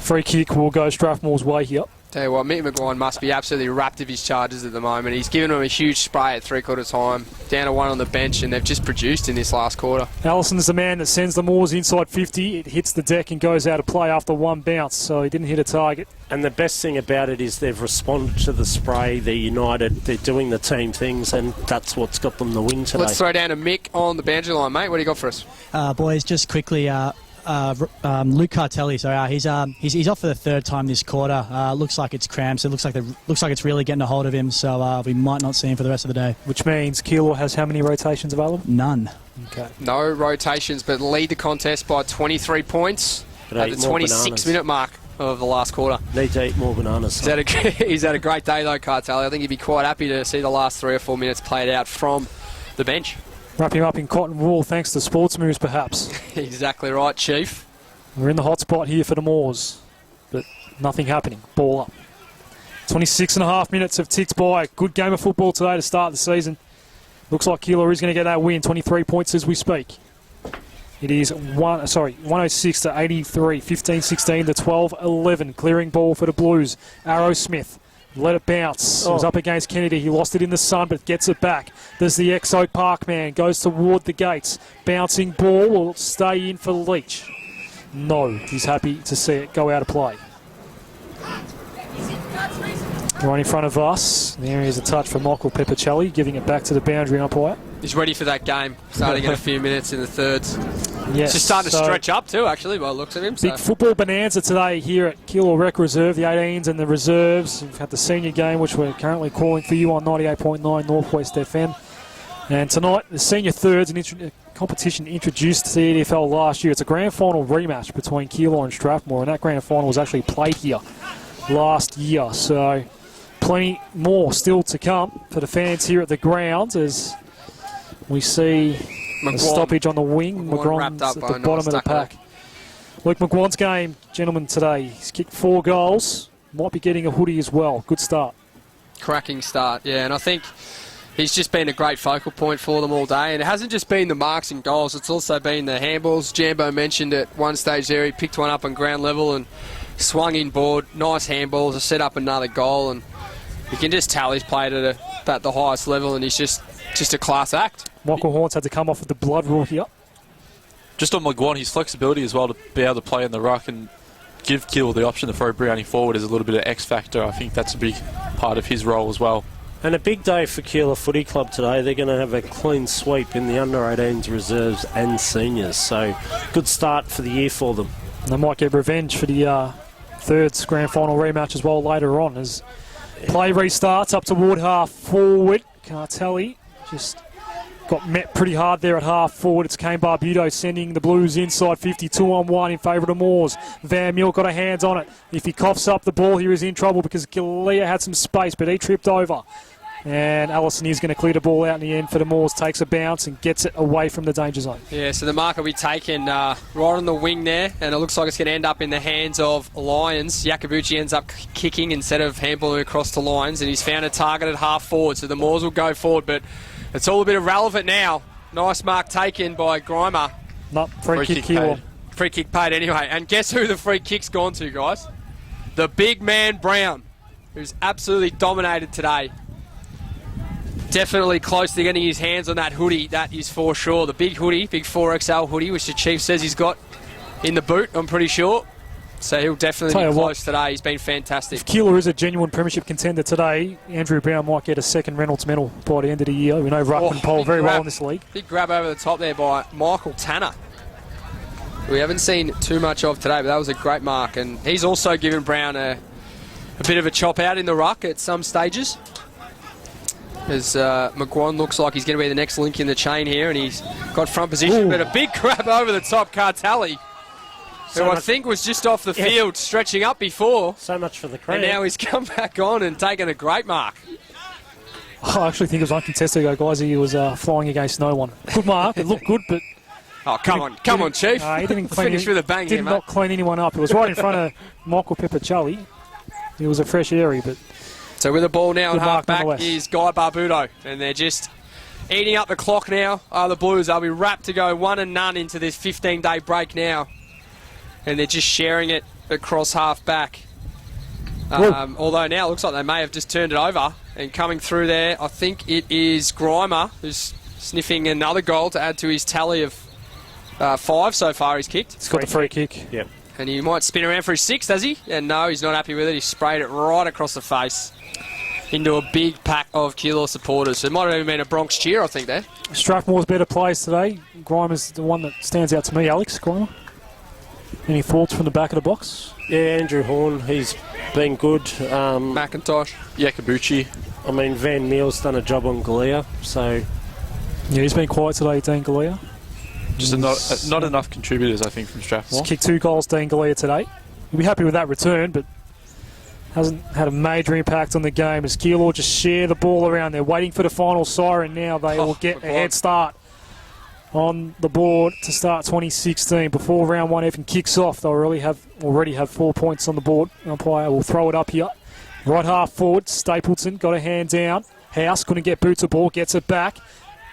Free kick will go Strathmore's way here. Tell you what, Mick McGuire must be absolutely wrapped of his charges at the moment. He's given them a huge spray at 3/4 time, down to 1 on the bench, and they've just produced in this last quarter. Allison's the man that sends the Moors inside 50. It hits the deck and goes out of play after 1 bounce, so he didn't hit a target. And the best thing about it is they've responded to the spray. They're united. They're doing the team things, and that's what's got them the win today. Let's throw down to Mick on the boundary line, mate. What do you got for us? Boys, just quickly, Luke Cartelli, he's off for the 3rd time this quarter. Looks like it's cramps. It looks like it's really getting a hold of him. So we might not see him for the rest of the day. Which means Keilor has how many rotations available? None. Okay. No rotations, but lead the contest by 23 points at the 26-minute mark of the last quarter. Need to eat more bananas. He's had a great day though, Cartelli. I think he'd be quite happy to see the last 3 or 4 minutes played out from the bench. Wrap him up in cotton wool thanks to sports moves, perhaps. Exactly right, Chief. We're in the hot spot here for the Moors, but nothing happening. Ball up. 26.5 minutes have ticked by. Good game of football today to start the season. Looks like Keilor is going to get that win. 23 points as we speak. It is 106 to 83, 15-16 to 12-11. Clearing ball for the Blues. Arrowsmith let it bounce. It was up against Kennedy. He lost it in the sun, but gets it back. There's the ex-Oak Park man. Goes toward the gates. Bouncing ball will stay in for Leach. No, he's happy to see it go out of play. Right in front of us. There is a touch for Michael Peppicelli, giving it back to the boundary umpire. He's ready for that game, starting in a few minutes in the thirds. Yes, It's just starting to stretch up too, actually, by the looks of him. Big football bonanza today here at Keilor Rec Reserve, the 18s and the reserves. We've had the senior game, which we're currently calling for you on 98.9 Northwest FM. And tonight, the senior thirds, a competition introduced to the EFL last year. It's a grand final rematch between Keilor and Strathmore, and that grand final was actually played here last year. So plenty more still to come for the fans here at the grounds as we see a stoppage on the wing. McGuan's at the bottom of the pack. Luke McGuan's game, gentlemen, today. He's kicked 4 goals. Might be getting a hoodie as well. Good start. Cracking start, yeah. And I think he's just been a great focal point for them all day. And it hasn't just been the marks and goals. It's also been the handballs. Jambo mentioned at one stage there, he picked one up on ground level and swung in board. Nice handballs to set up another goal. And you can just tell he's played at the highest level, and he's just a class act. Michael Horns had to come off with the blood rule here. Just on McGuan, his flexibility as well to be able to play in the ruck and give Keilor the option to throw Brownie forward is a little bit of X factor. I think that's a big part of his role as well. And a big day for Keilor Footy Club today. They're going to have a clean sweep in the under-18s reserves and seniors. So good start for the year for them. And they might get revenge for the thirds grand final rematch as well later on as play restarts up toward half forward. Cartelli just got met pretty hard there at half forward. It's Kane Barbudo sending the Blues inside 50, 2-on-1 in favour of the Moors. Van Mille got a hands on it. If he coughs up the ball, he is in trouble because Galea had some space, but he tripped over. And Allison is going to clear the ball out in the end for the Moors, takes a bounce and gets it away from the danger zone. Yeah, so the mark will be taken right on the wing there, and it looks like it's going to end up in the hands of Lions. Yakubuchi ends up kicking instead of handballing across to Lions, and he's found a target at half forward, so the Moors will go forward, but it's all a bit irrelevant now. Nice mark taken by Grimer. Not free kick here. Free kick paid anyway, and guess who the free kick's gone to, guys? The big man Brown, who's absolutely dominated today. Definitely close to getting his hands on that hoodie, that is for sure. The big hoodie, big 4XL hoodie, which the Chief says he's got in the boot, I'm pretty sure. So he'll definitely be close today. He's been fantastic. If Keilor is a genuine premiership contender today, Andrew Brown might get a second Reynolds medal by the end of the year. We know Ruckman Pole very well in this league. Big grab over the top there by Michael Tanner. We haven't seen too much of today, but that was a great mark. And he's also given Brown a bit of a chop out in the ruck at some stages. As McGuan looks like he's going to be the next link in the chain here, and he's got front position, but a big grab over the top. Cartelli, who I think was just off the field, stretching up before. So much for the credit. And now he's come back on and taken a great mark. I actually think it was uncontested, guys. He was flying against no one. Good mark. It looked good, but... Oh, come on, Chief. He didn't clean finish with a bang did here, not clean anyone up. It was right in front of Michael Peppicelli. It was a fresh area, but... So with the ball now at half back nonetheless. is Guy Barbudo, and they're just eating up the clock now. The Blues, they'll be wrapped to go 1-0 into this 15-day break now, and they're just sharing it across half back. Although now it looks like they may have just turned it over, and coming through there, I think it is Grimer who's sniffing another goal to add to his tally of 5 so far he's kicked. He's got the free kick. Yep. And he might spin around for his 6th, has he? And no, he's not happy with it. He sprayed it right across the face into a big pack of Keilor supporters. So it might have even been a Bronx cheer, I think, there. Strathmore's better plays today. Grimer's the one that stands out to me. Alex, Grimer? Any thoughts from the back of the box? Yeah, Andrew Horn, he's been good. McIntosh. Yakubuchi. I mean, Van Mille's done a job on Galea, so... Yeah, he's been quiet today, Dean Galea. Just not enough contributors, I think, from Strathmore. He's kicked 2 goals, Dean Galea, today. He'll be happy with that return, but hasn't had a major impact on the game as Keilor just share the ball around. They're waiting for the final siren now. They will get a head start on the board to start 2016. Before round one even kicks off, they'll already have 4 points on the board. Umpire will throw it up here. Right half forward, Stapleton got a hand down. House couldn't get Boots a ball, gets it back.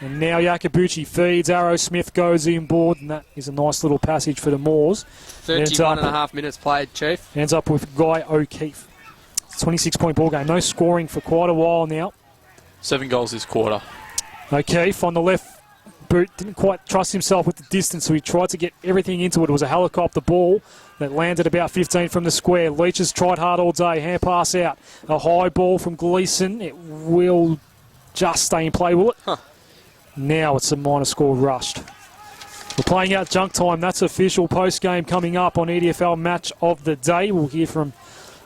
And now Yakabuchi feeds. Arrow Smith goes inboard, and that is a nice little passage for the Moors. 31.5 minutes played, Chief. Ends up with Guy O'Keefe. It's a 26-point ball game. No scoring for quite a while now. 7 goals this quarter. O'Keefe on the left boot didn't quite trust himself with the distance, so he tried to get everything into it. It was a helicopter ball that landed about 15 from the square. Leach has tried hard all day. Hand pass out. A high ball from Gleeson. It will just stay in play, will it? Huh. Now it's a minor score rushed. We're playing out junk time. That's official. Post-game coming up on EDFL Match of the Day. We'll hear from,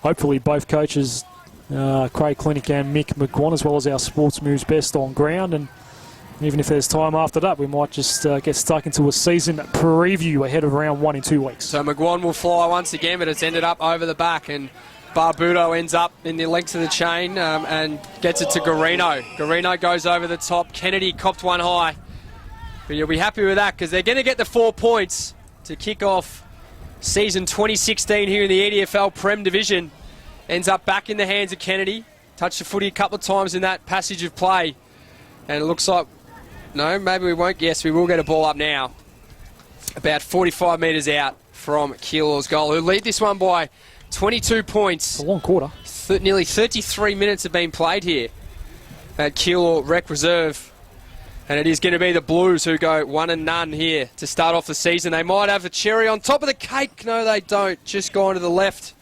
hopefully, both coaches, Craig Clinic and Mick McGuan, as well as our Sports Moves Best on ground. And even if there's time after that, we might just get stuck into a season preview ahead of round one in 2 weeks. So McGuan will fly once again, but it's ended up over the back, and Barbudo ends up in the length of the chain and gets it to Garino. Garino goes over the top. Kennedy copped one high. But you'll be happy with that because they're going to get the 4 points to kick off season 2016 here in the EDFL Prem Division. Ends up back in the hands of Kennedy. Touched the footy a couple of times in that passage of play. And it looks like, no, maybe we won't. Yes, we will get a ball up now. About 45 metres out from Keilor's goal, who lead this one by 22 points. A long quarter. Nearly 33 minutes have been played here at Keilor Rec Reserve. And it is going to be the Blues who go 1-0 here to start off the season. They might have a cherry on top of the cake. No, they don't. Just gone to the left.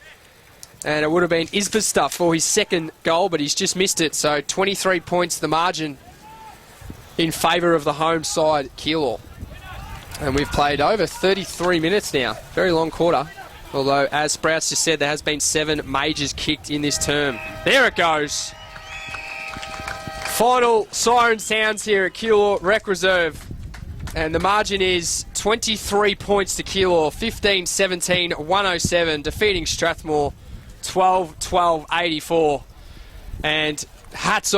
And it would have been Isbista for his second goal, but he's just missed it. So 23 points the margin in favour of the home side, Keilor. And we've played over 33 minutes now. Very long quarter. Although, as Sprouts just said, there has been 7 majors kicked in this term. There it goes. Final siren sounds here at Keilor Rec Reserve. And the margin is 23 points to Keilor, 15-17, 107, defeating Strathmore 12-12, 84. And hats off.